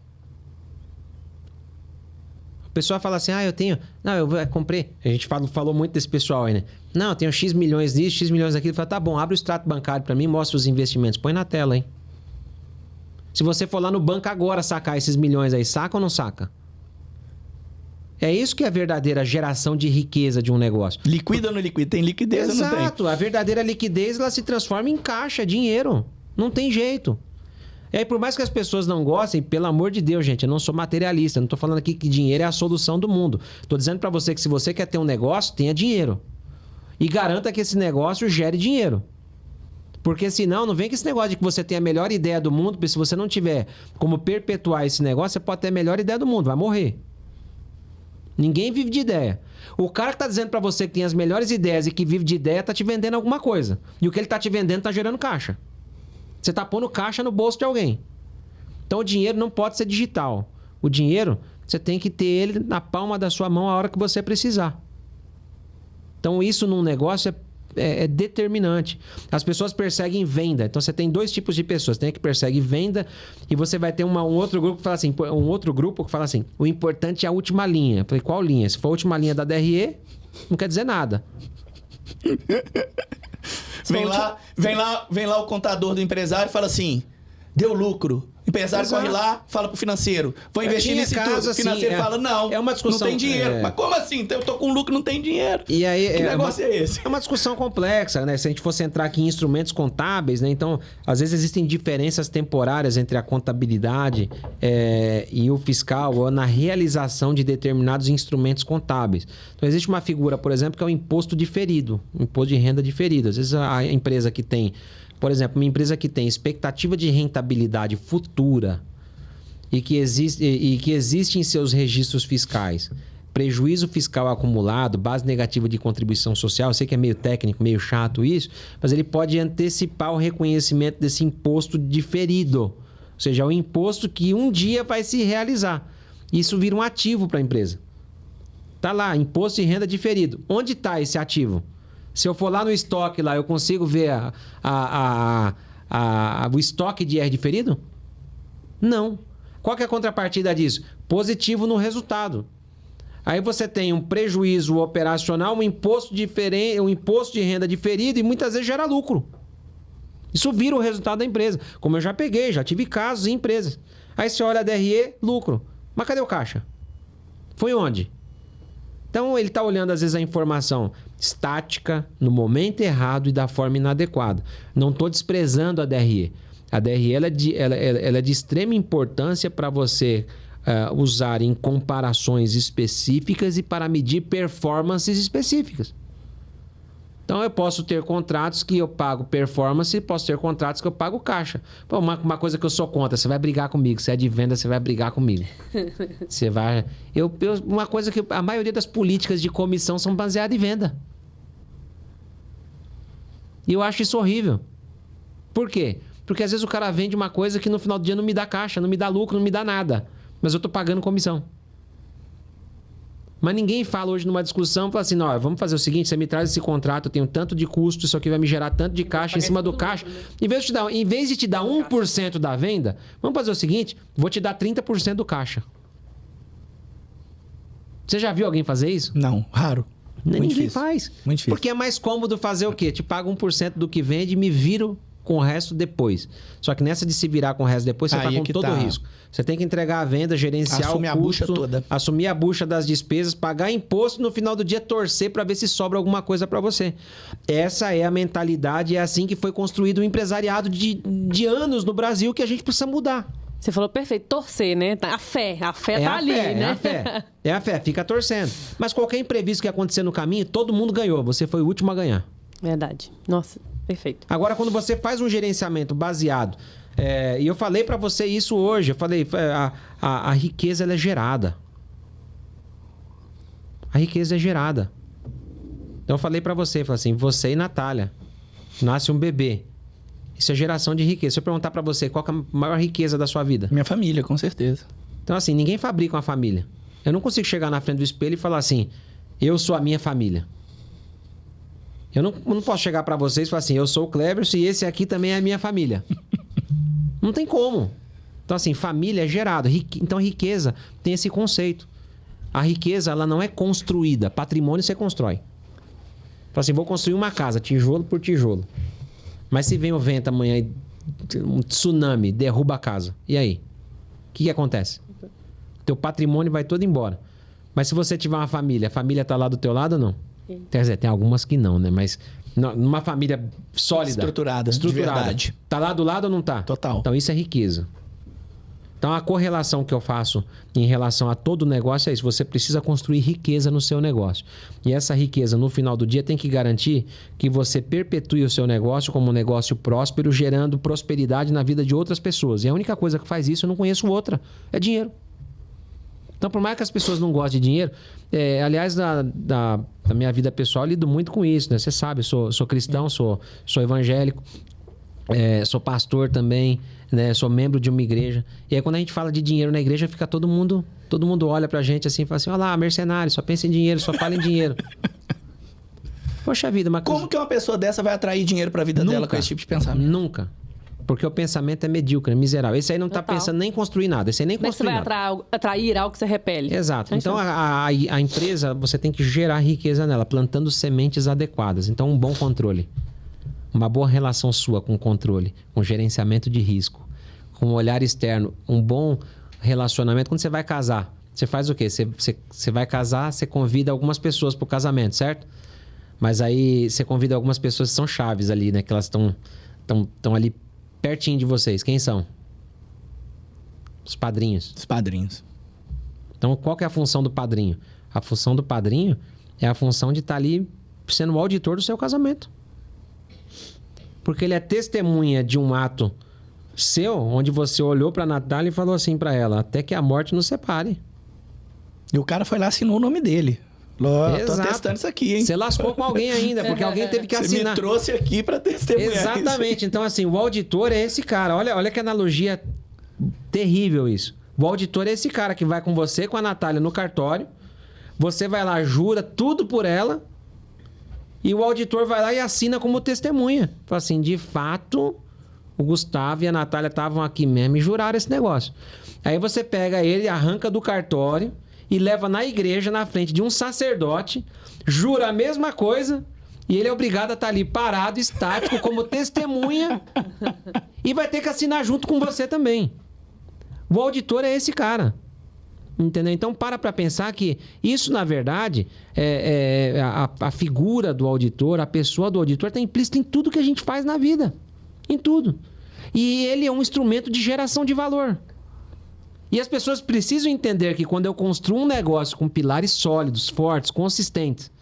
A pessoa fala assim, eu tenho... Não, eu comprei... A gente falou muito desse pessoal aí, né? Não, eu tenho X milhões disso, X milhões daquilo. Fala, tá bom, abre o extrato bancário para mim, mostra os investimentos. Põe na tela, hein? Se você for lá no banco agora sacar esses milhões aí, saca ou não saca? É isso que é a verdadeira geração de riqueza de um negócio. Liquida ou não liquida? Tem liquidez ou não tem? Exato. A verdadeira liquidez, ela se transforma em caixa, é dinheiro. Não tem jeito. E aí, por mais que as pessoas não gostem, pelo amor de Deus, gente, eu não sou materialista. Eu não tô falando aqui que dinheiro é a solução do mundo. Tô dizendo para você que se você quer ter um negócio, tenha dinheiro. E garanta que esse negócio gere dinheiro. Porque senão, não vem com esse negócio de que você tem a melhor ideia do mundo, porque se você não tiver como perpetuar esse negócio, você pode ter a melhor ideia do mundo, vai morrer. Ninguém vive de ideia. O cara que tá dizendo pra você que tem as melhores ideias e que vive de ideia, tá te vendendo alguma coisa. E o que ele tá te vendendo tá gerando caixa. Você tá pondo caixa no bolso de alguém. Então o dinheiro não pode ser digital. O dinheiro, você tem que ter ele na palma da sua mão a hora que você precisar. Então isso num negócio é determinante. As pessoas perseguem venda. Então você tem dois tipos de pessoas. Tem a que persegue venda e você vai ter um outro grupo que fala assim, o importante é a última linha. Eu falei, qual linha? Se for a última linha da DRE, não quer dizer nada. Vem lá o contador do empresário e fala assim, deu lucro. O empresário corre lá, fala pro financeiro, vou investir nisso tudo. O financeiro fala, não, é uma discussão, não tem dinheiro. Mas como assim? Eu tô com lucro, não tem dinheiro. E aí, que negócio é esse? É uma discussão complexa, né? Se a gente fosse entrar aqui em instrumentos contábeis, né? Então, às vezes existem diferenças temporárias entre a contabilidade e o fiscal ou na realização de determinados instrumentos contábeis. Então, existe uma figura, por exemplo, que é o imposto diferido, o imposto de renda diferido. Às vezes a empresa que tem... Por exemplo, uma empresa que tem expectativa de rentabilidade futura e que existe em seus registros fiscais prejuízo fiscal acumulado, base negativa de contribuição social, eu sei que é meio técnico, meio chato isso, mas ele pode antecipar o reconhecimento desse imposto diferido. Ou seja, é o imposto que um dia vai se realizar. Isso vira um ativo para a empresa. Tá lá, imposto de renda diferido. Onde está esse ativo? Se eu for lá no estoque, lá, eu consigo ver o estoque de IR diferido? Não. Qual que é a contrapartida disso? Positivo no resultado. Aí você tem um prejuízo operacional, um imposto diferente, um imposto de renda diferido e muitas vezes gera lucro. Isso vira o resultado da empresa. Como eu já peguei, já tive casos em empresas. Aí você olha a DRE, lucro. Mas cadê o caixa? Foi onde? Então, ele está olhando, às vezes, a informação estática, no momento errado e da forma inadequada. Não estou desprezando a DRE. A DRE ela é de extrema importância para você usar em comparações específicas e para medir performances específicas. Então, eu posso ter contratos que eu pago performance e posso ter contratos que eu pago caixa. Pô, uma coisa que eu sou contra, você vai brigar comigo. Se é de venda, você vai brigar comigo. Você vai... uma coisa que a maioria das políticas de comissão são baseadas em venda. E eu acho isso horrível. Por quê? Porque às vezes o cara vende uma coisa que no final do dia não me dá caixa, não me dá lucro, não me dá nada. Mas eu tô pagando comissão. Mas ninguém fala hoje numa discussão, fala assim, não, vamos fazer o seguinte, você me traz esse contrato, eu tenho tanto de custo, isso aqui vai me gerar tanto de caixa em cima do caixa. Em vez de te dar 1% da venda, vamos fazer o seguinte, vou te dar 30% do caixa. Você já viu alguém fazer isso? Não, raro. Ninguém faz. Muito difícil. Porque é mais cômodo fazer o quê? Te pago 1% do que vende e me viro com o resto depois. Só que nessa de se virar com o resto depois, você tá com todo o risco. Você tem que entregar a venda, gerenciar assumir o custo, a bucha toda. assumir a bucha das despesas, pagar imposto, no final do dia torcer para ver se sobra alguma coisa para você. Essa é a mentalidade, é assim que foi construído o empresariado de anos no Brasil que a gente precisa mudar. Você falou perfeito, torcer, né? A fé tá ali, né? É a fé, fica torcendo. Mas qualquer imprevisto que acontecer no caminho, todo mundo ganhou, você foi o último a ganhar. Verdade. Nossa, perfeito. Agora, quando você faz um gerenciamento baseado, e eu falei para você isso hoje, eu falei, a riqueza ela é gerada. A riqueza é gerada. Então eu falei para você, falei assim, você e Natália, nasce um bebê. Isso é geração de riqueza. Se eu perguntar para você, qual que é a maior riqueza da sua vida? Minha família, com certeza. Então assim, ninguém fabrica uma família. Eu não consigo chegar na frente do espelho e falar assim, eu sou a minha família. Eu não posso chegar para vocês e falar assim, eu sou o Cleverson e esse aqui também é a minha família. Não tem como. Então assim, família é gerado. Então riqueza tem esse conceito. A riqueza, ela não é construída. Patrimônio você constrói. Fala assim, vou construir uma casa, tijolo por tijolo. Mas se vem o vento amanhã e um tsunami derruba a casa, e aí? O que acontece? Teu patrimônio vai todo embora. Mas se você tiver uma família, a família tá lá do teu lado ou não? Quer dizer, tem algumas que não, né? Mas numa família sólida. Estruturada. De verdade. Tá lá do lado ou não tá? Total. Então isso é riqueza. Então a correlação que eu faço em relação a todo negócio é isso. Você precisa construir riqueza no seu negócio. E essa riqueza, no final do dia, tem que garantir que você perpetue o seu negócio como um negócio próspero, gerando prosperidade na vida de outras pessoas. E a única coisa que faz isso, eu não conheço outra, é dinheiro. Então, por mais que as pessoas não gostem de dinheiro, aliás, da minha vida pessoal, eu lido muito com isso, né? Você sabe, eu sou cristão, sou evangélico, sou pastor também, né? Sou membro de uma igreja. E aí, quando a gente fala de dinheiro na igreja, fica todo mundo olha pra gente assim e fala assim, olha lá, mercenário, só pensa em dinheiro, só fala em dinheiro. Poxa vida, mas... Como que uma pessoa dessa vai atrair dinheiro pra vida dela com esse tipo de pensamento? Nunca. Porque o pensamento é medíocre, é miserável. Esse aí não tá pensando nem em construir nada. Esse aí nem construir nada. Mas você vai atrair algo que você repele. Exato. Então, a empresa, você tem que gerar riqueza nela, plantando sementes adequadas. Então, um bom controle. Uma boa relação sua com o controle, com gerenciamento de risco, com um olhar externo, um bom relacionamento. Quando você vai casar, você faz o quê? Você vai casar, você convida algumas pessoas pro casamento, certo? Mas aí você convida algumas pessoas que são chaves ali, né? Que elas estão ali pertinho de vocês. Quem são? Os padrinhos. Os padrinhos. Então, qual que é a função do padrinho? A função do padrinho é a função de estar ali sendo o auditor do seu casamento. Porque ele é testemunha de um ato seu, onde você olhou para a Natália e falou assim para ela, até que a morte nos separe. E o cara foi lá e assinou o nome dele. Tô testando isso aqui, hein? Você lascou com alguém ainda, porque alguém teve que assinar. Você me trouxe aqui para testemunhar. Exatamente. Isso. Então, assim, o auditor é esse cara. Olha que analogia terrível isso. O auditor é esse cara que vai com você, com a Natália no cartório. Você vai lá, jura tudo por ela. E o auditor vai lá e assina como testemunha. Fala assim, de fato, o Gustavo e a Natália estavam aqui mesmo e juraram esse negócio. Aí você pega ele, arranca do cartório e leva na igreja, na frente de um sacerdote, jura a mesma coisa e ele é obrigado a estar ali parado, estático, como testemunha e vai ter que assinar junto com você também. O auditor é esse cara. Entendeu? Então, para pensar que isso, na verdade, a figura do auditor, a pessoa do auditor está implícita em tudo que a gente faz na vida. Em tudo. E ele é um instrumento de geração de valor. E as pessoas precisam entender que quando eu construo um negócio com pilares sólidos, fortes, consistentes,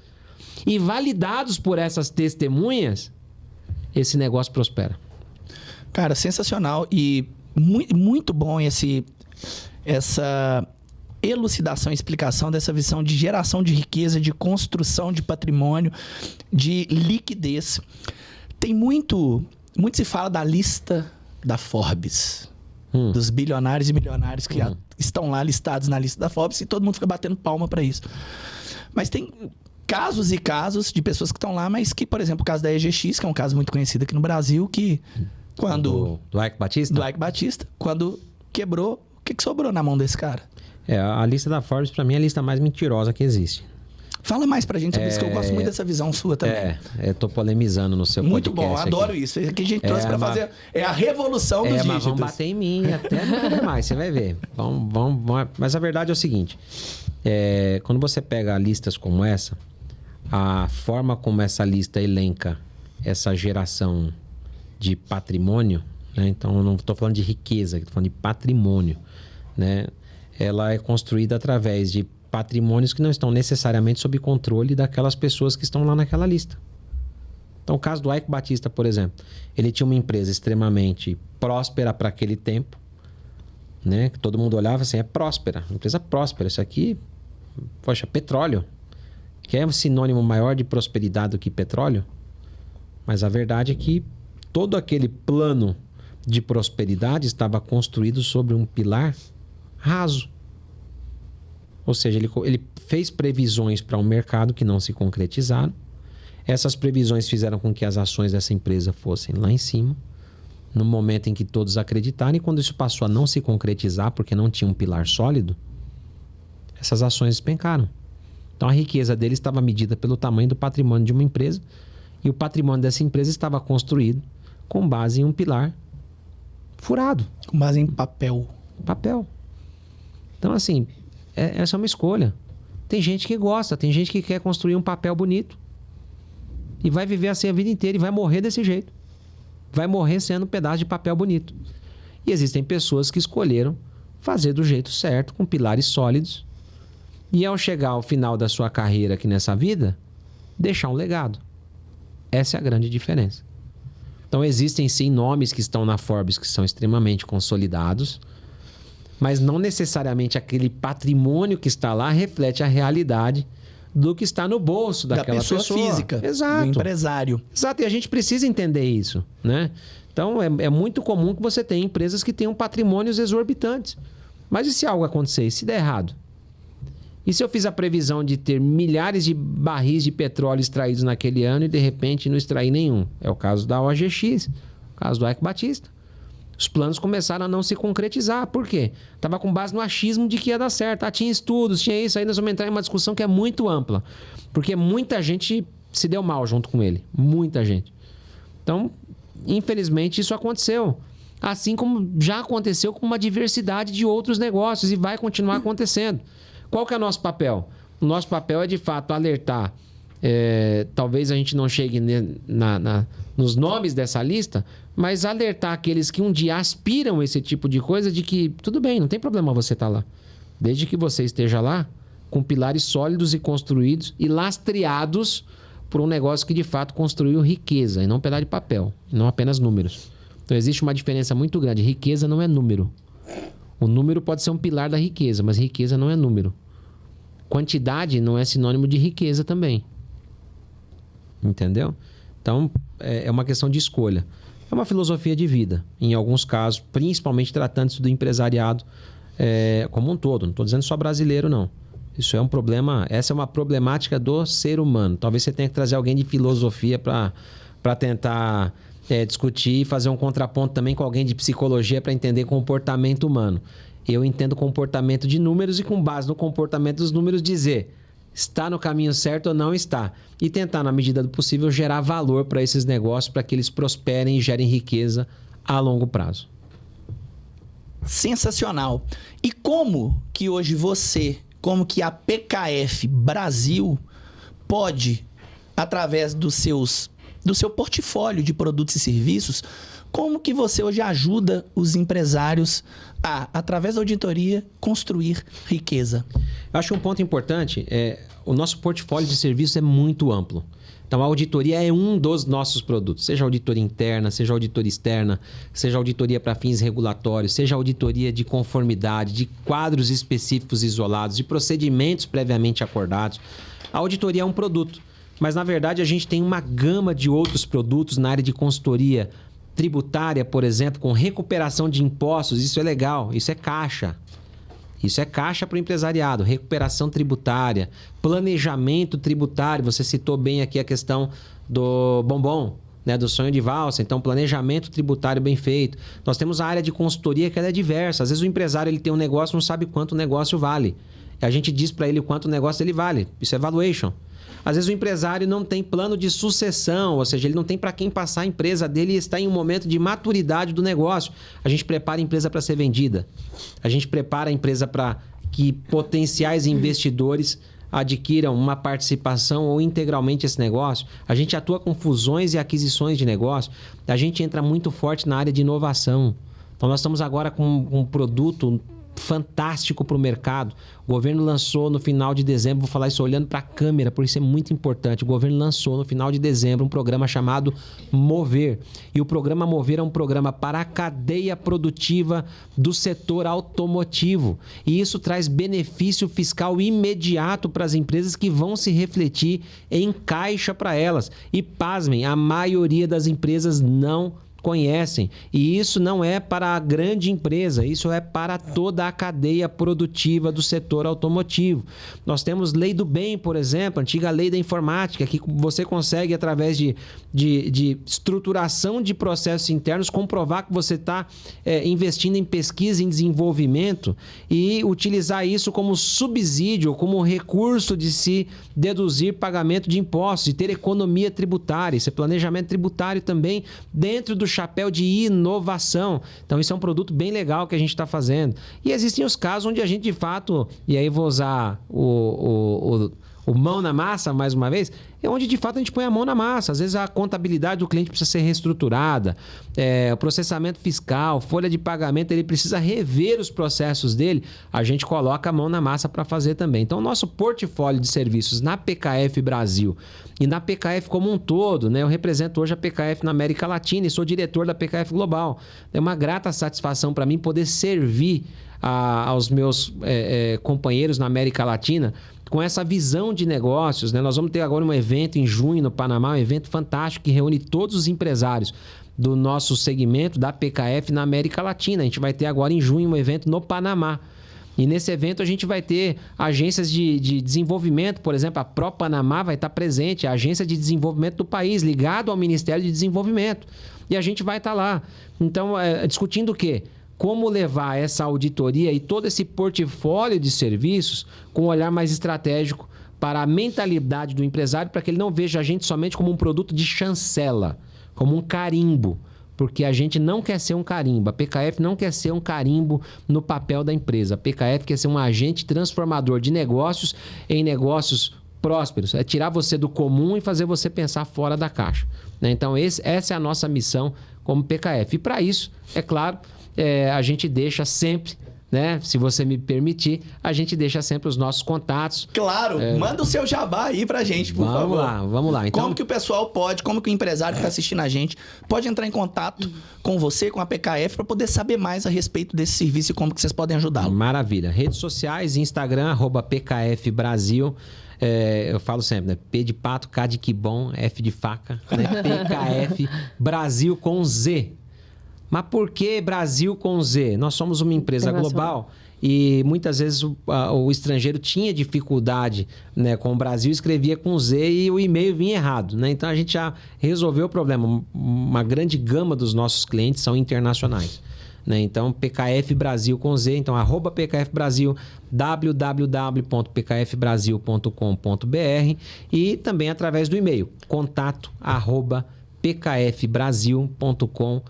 e validados por essas testemunhas, esse negócio prospera. Cara, sensacional e muito bom essa elucidação e explicação dessa visão de geração de riqueza, de construção de patrimônio, de liquidez. Tem muito se fala da lista da Forbes, dos bilionários e milionários que estão lá listados na lista da Forbes e todo mundo fica batendo palma para isso. Mas tem casos e casos de pessoas que estão lá, mas que, por exemplo, o caso da EGX, que é um caso muito conhecido aqui no Brasil, que quando... Do Ike Batista? Do Ike Batista. Quando quebrou, o que sobrou na mão desse cara? A lista da Forbes, pra mim, é a lista mais mentirosa que existe. Fala mais pra gente sobre isso, que eu gosto muito dessa visão sua também. Eu tô polemizando no seu muito podcast. Muito bom, adoro isso. Isso aqui a gente trouxe pra fazer... É a revolução dos dígitos. Mas vão bater em mim até não querer mais, você vai ver. Mas a verdade é o seguinte. Quando você pega listas como essa, a forma como essa lista elenca essa geração de patrimônio, né? Então eu não estou falando de riqueza, estou falando de patrimônio, né? Ela é construída através de patrimônios que não estão necessariamente sob controle daquelas pessoas que estão lá naquela lista. Então, o caso do Ike Batista, por exemplo, ele tinha uma empresa extremamente próspera para aquele tempo, né? Que todo mundo olhava assim, é próspera, empresa próspera. Isso aqui, poxa, petróleo. Que é um sinônimo maior de prosperidade do que petróleo. Mas a verdade é que todo aquele plano de prosperidade estava construído sobre um pilar raso. Ou seja, ele fez previsões para um mercado que não se concretizaram. Essas previsões fizeram com que as ações dessa empresa fossem lá em cima, no momento em que todos acreditaram. E quando isso passou a não se concretizar, porque não tinha um pilar sólido, essas ações despencaram. Então a riqueza dele estava medida pelo tamanho do patrimônio de uma empresa, e o patrimônio dessa empresa estava construído com base em um pilar furado. Com base em papel. Papel. Então, assim, essa é uma escolha. Tem gente que gosta, tem gente que quer construir um papel bonito e vai viver assim a vida inteira e vai morrer desse jeito. Vai morrer sendo um pedaço de papel bonito. E existem pessoas que escolheram fazer do jeito certo, com pilares sólidos, e ao chegar ao final da sua carreira aqui nessa vida, deixar um legado. Essa é a grande diferença. Então existem sim nomes que estão na Forbes que são extremamente consolidados, mas não necessariamente aquele patrimônio que está lá reflete a realidade do que está no bolso daquela pessoa física, exato, do empresário. Exato, e a gente precisa entender isso, né? Então é muito comum que você tenha empresas que tenham patrimônios exorbitantes. Mas e se algo acontecer? E se der errado? E se eu fiz a previsão de ter milhares de barris de petróleo extraídos naquele ano e de repente não extrair nenhum? É o caso da OGX, o caso do Ike Batista. Os planos começaram a não se concretizar. Por quê? Estava com base no achismo de que ia dar certo. Tinha estudos, tinha isso. Aí nós vamos entrar em uma discussão que é muito ampla. Porque muita gente se deu mal junto com ele. Muita gente. Então, infelizmente, isso aconteceu. Assim como já aconteceu com uma diversidade de outros negócios e vai continuar acontecendo. Qual que é o nosso papel? O nosso papel é, de fato, alertar. Talvez a gente não chegue nos nomes dessa lista, mas alertar aqueles que um dia aspiram esse tipo de coisa de que, tudo bem, não tem problema você estar lá. Desde que você esteja lá com pilares sólidos e construídos e lastreados por um negócio que, de fato, construiu riqueza e não um pedaço de papel, e não apenas números. Então, existe uma diferença muito grande. Riqueza não é número. O número pode ser um pilar da riqueza, mas riqueza não é número. Quantidade não é sinônimo de riqueza também. Entendeu? Então, é uma questão de escolha. É uma filosofia de vida, em alguns casos, principalmente tratando-se do empresariado como um todo. Não estou dizendo só brasileiro, não. Isso é um problema, essa é uma problemática do ser humano. Talvez você tenha que trazer alguém de filosofia para tentar discutir e fazer um contraponto também com alguém de psicologia para entender comportamento humano. Eu entendo comportamento de números e, com base no comportamento dos números, dizer está no caminho certo ou não está. E tentar, na medida do possível, gerar valor para esses negócios para que eles prosperem e gerem riqueza a longo prazo. Sensacional. E como que hoje como que a PKF Brasil pode, através do seu portfólio de produtos e serviços, Como que você hoje ajuda os empresários a, através da auditoria, construir riqueza? Eu acho que um ponto importante o nosso portfólio de serviços é muito amplo. Então, a auditoria é um dos nossos produtos, seja auditoria interna, seja auditoria externa, seja auditoria para fins regulatórios, seja auditoria de conformidade, de quadros específicos isolados, de procedimentos previamente acordados. A auditoria é um produto, mas, na verdade, a gente tem uma gama de outros produtos na área de consultoria tributária, por exemplo, com recuperação de impostos. Isso é legal, isso é caixa. Isso é caixa para o empresariado, recuperação tributária, planejamento tributário. Você citou bem aqui a questão do bombom, né, do sonho de valsa. Então, planejamento tributário bem feito. Nós temos a área de consultoria que ela é diversa. Às vezes o empresário ele tem um negócio e não sabe quanto o negócio vale. E a gente diz para ele quanto o negócio ele vale. Isso é valuation. Às vezes o empresário não tem plano de sucessão, ou seja, ele não tem para quem passar a empresa dele e está em um momento de maturidade do negócio. A gente prepara a empresa para ser vendida. A gente prepara a empresa para que potenciais investidores adquiram uma participação ou integralmente esse negócio. A gente atua com fusões e aquisições de negócio. A gente entra muito forte na área de inovação. Então nós estamos agora com um produto fantástico para o mercado. O governo lançou no final de dezembro, vou falar isso olhando para a câmera, por isso é muito importante. O governo lançou no final de dezembro um programa chamado Mover. E o programa Mover é um programa para a cadeia produtiva do setor automotivo. E isso traz benefício fiscal imediato para as empresas que vão se refletir em caixa para elas. E pasmem, a maioria das empresas não conhecem. E isso não é para a grande empresa, isso é para toda a cadeia produtiva do setor automotivo. Nós temos Lei do Bem, por exemplo, a antiga Lei da Informática, que você consegue, através de estruturação de processos internos, comprovar que você está investindo em pesquisa e em desenvolvimento e utilizar isso como subsídio, como recurso de se deduzir pagamento de impostos, de ter economia tributária. Isso é planejamento tributário também dentro do chapéu de inovação. Então, isso é um produto bem legal que a gente está fazendo. E existem os casos onde a gente, de fato, e aí vou usar o mão na massa, mais uma vez, é onde, de fato, a gente põe a mão na massa. Às vezes, a contabilidade do cliente precisa ser reestruturada, o processamento fiscal, folha de pagamento, ele precisa rever os processos dele. A gente coloca a mão na massa para fazer também. Então, o nosso portfólio de serviços na PKF Brasil e na PKF como um todo, né? Eu represento hoje a PKF na América Latina e sou diretor da PKF Global. É uma grata satisfação para mim poder servir aos meus companheiros na América Latina com essa visão de negócios, né? Nós vamos ter agora um evento em junho no Panamá, um evento fantástico que reúne todos os empresários do nosso segmento da PKF na América Latina. A gente vai ter agora em junho um evento no Panamá. E nesse evento a gente vai ter agências de desenvolvimento, por exemplo, a Pro Panamá vai estar presente, a agência de desenvolvimento do país, ligado ao Ministério de Desenvolvimento. E a gente vai estar lá. Então, discutindo o quê? Como levar essa auditoria e todo esse portfólio de serviços com um olhar mais estratégico para a mentalidade do empresário, para que ele não veja a gente somente como um produto de chancela, como um carimbo. Porque a gente não quer ser um carimbo. A PKF não quer ser um carimbo no papel da empresa. A PKF quer ser um agente transformador de negócios em negócios prósperos. É tirar você do comum e fazer você pensar fora da caixa. Então, essa é a nossa missão como PKF. E para isso, é claro, a gente deixa sempre, né? Se você me permitir, a gente deixa sempre os nossos contatos. Claro, manda o seu jabá aí pra gente, por favor. Vamos lá. Então, como que o pessoal pode, como que o empresário que está assistindo a gente pode entrar em contato com você, com a PKF, para poder saber mais a respeito desse serviço e como que vocês podem ajudá-lo? Maravilha. Redes sociais, Instagram, @PKF Brasil. Eu falo sempre, né? P de pato, K de que bom, F de faca, né? PKF Brasil com Z. Mas por que Brasil com Z? Nós somos uma empresa global e muitas vezes o estrangeiro tinha dificuldade, né, com o Brasil, escrevia com Z e o e-mail vinha errado, né? Então a gente já resolveu o problema. Uma grande gama dos nossos clientes são internacionais, né? Então PKF Brasil com Z, então @PKF Brasil, www.pkfbrasil.com.br e também através do e-mail contato@pkfbrasil.com.br.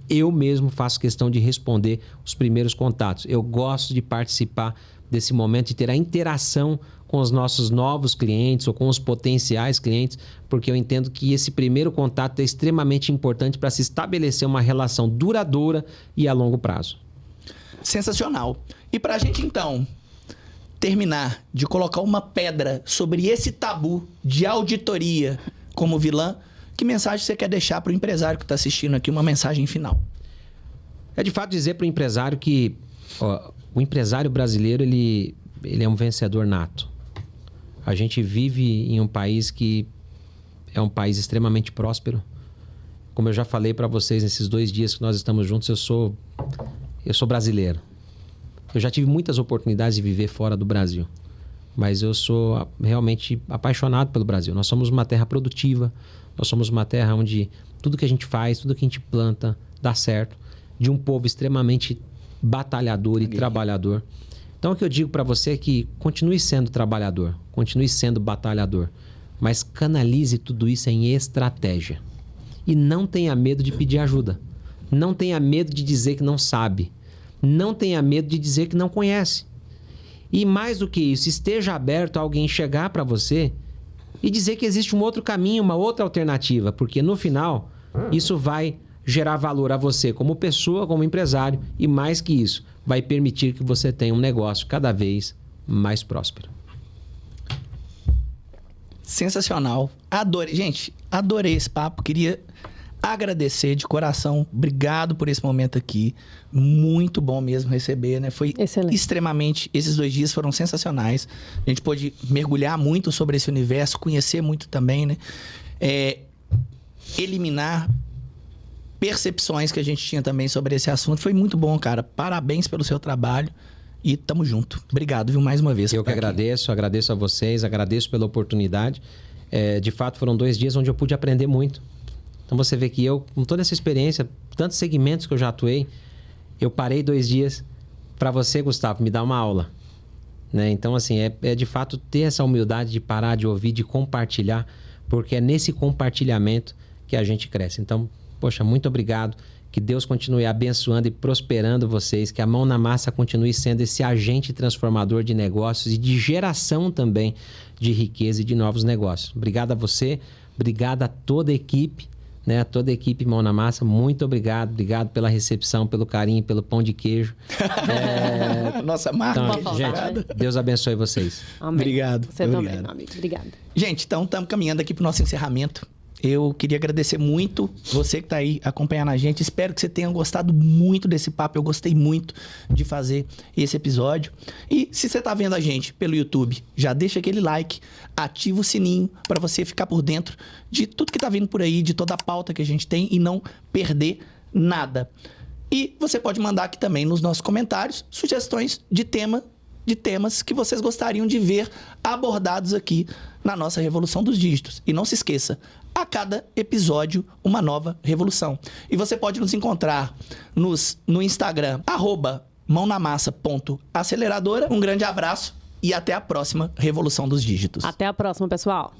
Eu mesmo faço questão de responder os primeiros contatos. Eu gosto de participar desse momento de ter a interação com os nossos novos clientes ou com os potenciais clientes, porque eu entendo que esse primeiro contato é extremamente importante para se estabelecer uma relação duradoura e a longo prazo. Sensacional. E para a gente, então, terminar de colocar uma pedra sobre esse tabu de auditoria como vilã, que mensagem você quer deixar para o empresário que está assistindo aqui, uma mensagem final? É de fato dizer para o empresário que o empresário brasileiro ele é um vencedor nato. A gente vive em um país que é um país extremamente próspero. Como eu já falei para vocês nesses 2 dias que nós estamos juntos, eu sou brasileiro. Eu já tive muitas oportunidades de viver fora do Brasil, mas eu sou realmente apaixonado pelo Brasil. Nós somos uma terra produtiva, nós somos uma terra onde tudo que a gente faz, tudo que a gente planta dá certo, de um povo extremamente batalhador e trabalhador. Então, o que eu digo para você é que continue sendo trabalhador, continue sendo batalhador, mas canalize tudo isso em estratégia. E não tenha medo de pedir ajuda. Não tenha medo de dizer que não sabe. Não tenha medo de dizer que não conhece. E mais do que isso, esteja aberto a alguém chegar para você e dizer que existe um outro caminho, uma outra alternativa, porque no final, isso vai gerar valor a você como pessoa, como empresário, e mais que isso, vai permitir que você tenha um negócio cada vez mais próspero. Sensacional. Adorei. Gente, adorei esse papo. Queria agradecer de coração. Obrigado por esse momento aqui. Muito bom mesmo receber, né? Foi excelente. Extremamente... Esses 2 dias foram sensacionais. A gente pôde mergulhar muito sobre esse universo, conhecer muito também, né? Eliminar percepções que a gente tinha também sobre esse assunto. Foi muito bom, cara. Parabéns pelo seu trabalho. E tamo junto. Obrigado, viu, mais uma vez. Eu que agradeço a vocês, agradeço pela oportunidade. De fato, foram 2 dias onde eu pude aprender muito. Então você vê que eu, com toda essa experiência, tantos segmentos que eu já atuei, eu parei 2 dias para você, Gustavo, me dar uma aula. Né? Então, assim, é de fato ter essa humildade de parar, de ouvir, de compartilhar, porque é nesse compartilhamento que a gente cresce. Então, poxa, muito obrigado. Que Deus continue abençoando e prosperando vocês, que a Mão na Massa continue sendo esse agente transformador de negócios e de geração também de riqueza e de novos negócios. Obrigado a você, obrigado a toda a equipe, né? A toda a equipe Mão na Massa, muito obrigado. Obrigado pela recepção, pelo carinho, pelo pão de queijo. Nossa marca. Então, gente, Deus abençoe vocês. Amém. Obrigado. Você obrigado. também, meu amigo. Obrigada. Gente, então estamos caminhando aqui para o nosso encerramento. Eu queria agradecer muito você que está aí acompanhando a gente. Espero que você tenha gostado muito desse papo. Eu gostei muito de fazer esse episódio. E se você está vendo a gente pelo YouTube, já deixa aquele like, ativa o sininho para você ficar por dentro de tudo que está vindo por aí, de toda a pauta que a gente tem e não perder nada. E você pode mandar aqui também nos nossos comentários sugestões de temas que vocês gostariam de ver abordados aqui na nossa Revolução dos Dígitos. E não se esqueça, a cada episódio, uma nova revolução. E você pode nos encontrar no Instagram, @mãonamassa.aceleradora. Um grande abraço e até a próxima Revolução dos Dígitos. Até a próxima, pessoal.